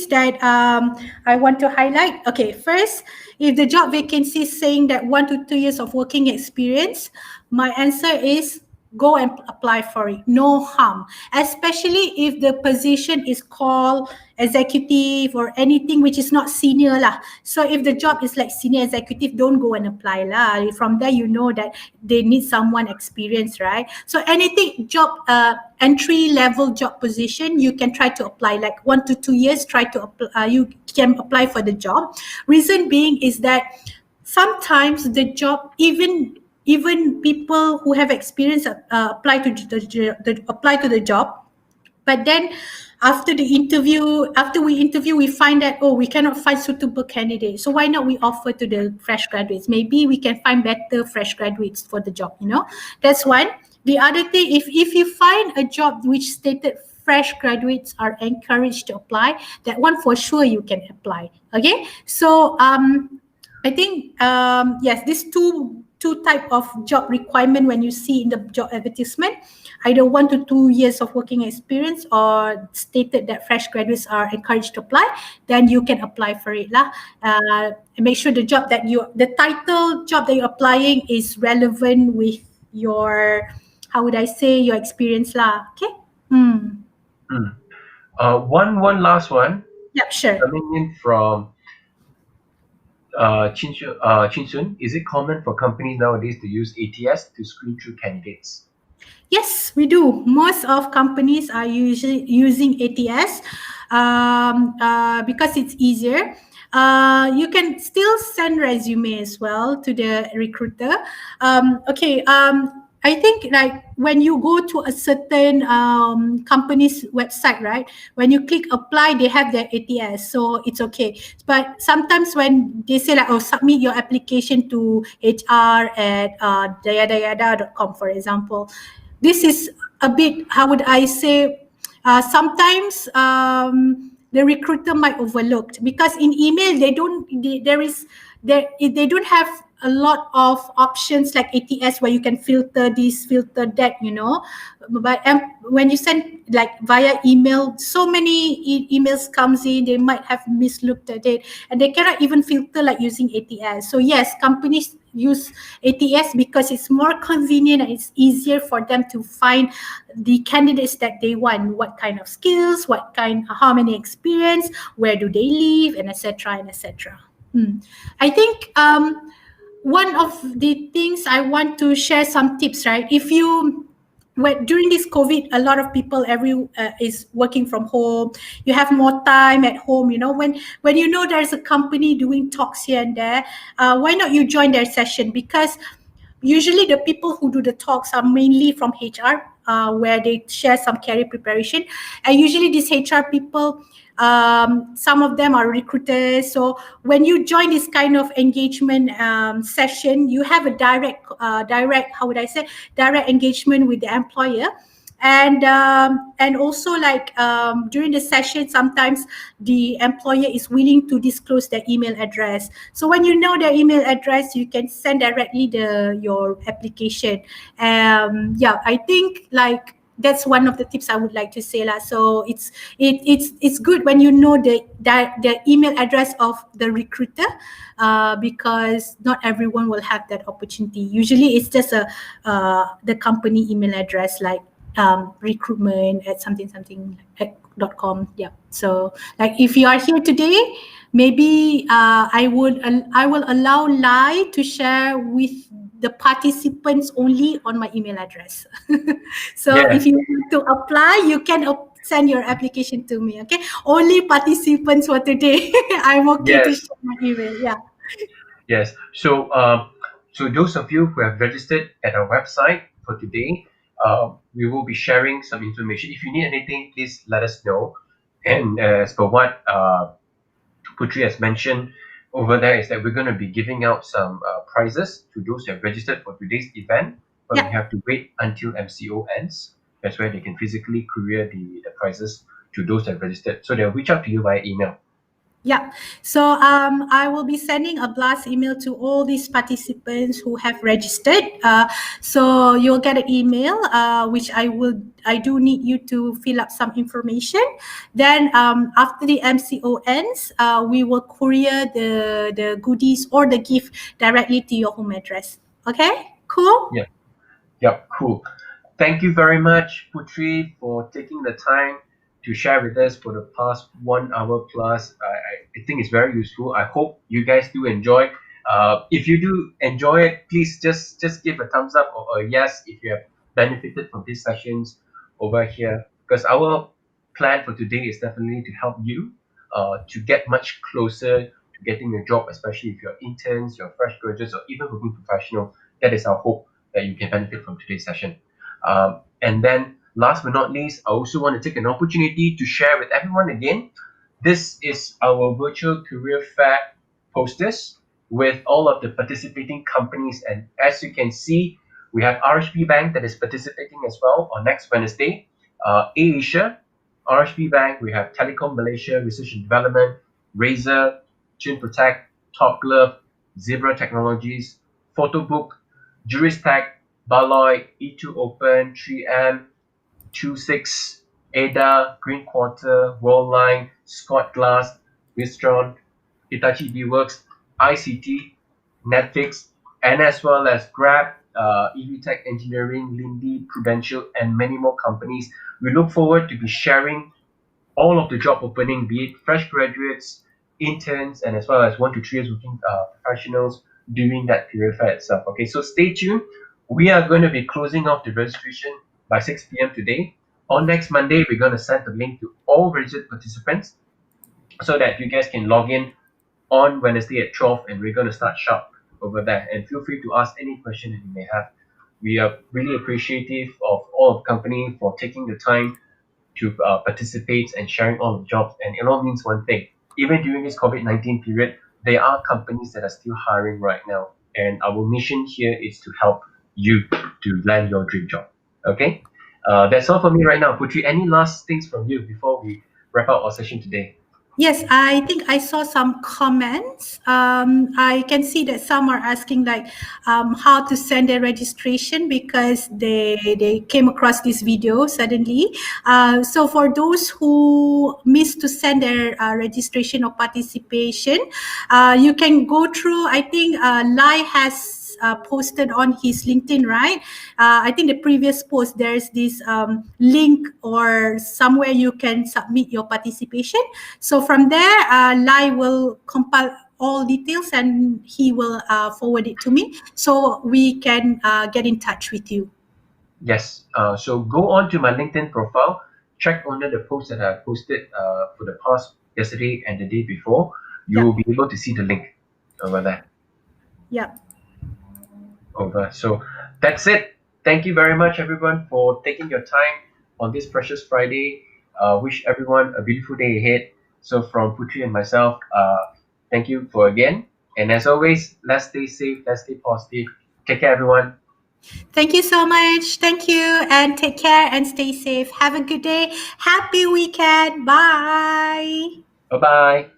that I want to highlight. Okay, first, if the job vacancy is saying that 1 to 2 years of working experience, my answer is go and apply for it. No harm, especially if the position is called executive or anything which is not senior lah. So if the job is like senior executive, don't go and apply lah. From there, you know that they need someone experienced, right? So anything job entry level job position, you can try to apply like 1 to 2 years. Try to apply. You can apply for the job. Reason being is that sometimes the job even people who have experience apply to the job, but then after we interview, we find that, oh, we cannot find suitable candidates. So why not we offer to the fresh graduates? Maybe we can find better fresh graduates for the job. That's one. The other thing, if you find a job which stated fresh graduates are encouraged to apply, that one for sure you can apply. Okay, so I think yes, these two type of job requirement when you see in the job advertisement, either 1 to 2 years of working experience or stated that fresh graduates are encouraged to apply, then you can apply for it lah. And make sure the title job that you're applying is relevant with your, how would I say, your experience lah. Okay. One last one. Yep, sure. Coming in from Chin Sun, is it common for companies nowadays to use ATS to screen through candidates? Yes, we do. Most of companies are usually using ATS because it's easier. You can still send resume as well to the recruiter. Okay. I think like when you go to a certain company's website, right? When you click apply, they have their ATS, so it's okay. But sometimes when they say like, oh, submit your application to HR at yada.com, for example, this is a bit, how would I say, sometimes the recruiter might overlooked because in email they don't they don't have a lot of options like ATS where you can filter this, filter that, but when you send like via email, so many emails comes in, they might have mislooked at it and they cannot even filter like using ATS. So yes, companies use ATS because it's more convenient and it's easier for them to find the candidates that they want, what kind of skills, how many experience, where do they live, and etc. and etc. I think one of the things I want to share some tips, right? If you during this COVID, a lot of people is working from home. You have more time at home. When you know there's a company doing talks here and there, why not you join their session? Because usually the people who do the talks are mainly from HR, where they share some career preparation, and usually these HR people, some of them are recruiters. So when you join this kind of engagement session, you have a direct, how would I say, direct engagement with the employer. And also like during the session, sometimes the employer is willing to disclose their email address. So when you know their email address, you can send directly your application. I think like that's one of the tips I would like to say lah. So it's good when you know the email address of the recruiter, because not everyone will have that opportunity. Usually it's just the company email address, like recruitment at something.com. Yeah. So like if you are here today, maybe I will allow Lai to share with the participants only on my email address. So Yes, if you want to apply, you can send your application to me. Okay. Only participants for today. I'm okay to yes, share my email. Yeah. yes. So those of you who have registered at our website for today, we will be sharing some information. If you need anything, please let us know. And as for what Putri has mentioned over there, is that we're going to be giving out some prizes to those who have registered for today's event, but we Yeah. have to wait until MCO ends. That's where they can physically courier the prizes to those who have registered. So they'll reach out to you via email. Yeah. So I will be sending a blast email to all these participants who have registered. So you'll get an email, which I do need you to fill up some information. Then after the MCO ends, we will courier the goodies or the gift directly to your home address. Okay. Cool. Yeah. Yep, cool. Thank you very much, Putri, for taking the time to share with us for the past 1 hour plus. I think it's very useful. I hope you guys do enjoy. If you do enjoy it, please just give a thumbs up or a yes if you have benefited from these sessions over here. Because our plan for today is definitely to help you to get much closer to getting a job, especially if you're interns, you're fresh graduates, or even working professional. That is our hope, that you can benefit from today's session. And then last but not least, I also want to take an opportunity to share with everyone again. This is our virtual career fair posters with all of the participating companies. And as you can see, we have RHB Bank that is participating as well on next Wednesday. Asia, RHB Bank, we have Telecom Malaysia, Research and Development, Razer, Chin Protect, Top Glove, Zebra Technologies, Photobook, Juristech, Baloy, E2 Open, 3M, 26, Ada, Green Quarter, Worldline, Scott Glass, Wistron, Hitachi VWorks, ICT, Netflix, and as well as Grab, EV Engineering, Lindy, Prudential, and many more companies. We look forward to be sharing all of the job opening, be it fresh graduates, interns, and as well as 1 to 3 years working professionals during that career fair itself. Okay, so stay tuned. We are going to be closing off the registration by 6 p.m. today. On next Monday, we're going to send the link to all registered participants so that you guys can log in on Wednesday at 12, and we're going to start sharp over there. And feel free to ask any question that you may have. We are really appreciative of all of the company for taking the time to participate and sharing all the jobs. And it all means one thing: even during this COVID-19 period, there are companies that are still hiring right now. And our mission here is to help you to land your dream job. Okay, that's all for me right now. Putri, any last things from you before we wrap up our session today? Yes, I think I saw some comments. I can see that some are asking like how to send their registration because they came across this video suddenly. So for those who missed to send their registration or participation, you can go through. I think Lai has posted on his LinkedIn, right? I think the previous post, there's this link or somewhere you can submit your participation. So from there, Lai will compile all details and he will forward it to me so we can get in touch with you. Yes. So go on to my LinkedIn profile, check under the post that I posted for the past yesterday and the day before. You will be able to see the link over there. Yeah. Over. So that's it. Thank you very much, everyone, for taking your time on this precious Friday. Wish everyone a beautiful day ahead. So from Putri and myself, thank you for again. And as always, let's stay safe, let's stay positive. Take care, everyone. Thank you so much. Thank you and take care and stay safe. Have a good day. Happy weekend. Bye. Bye-bye.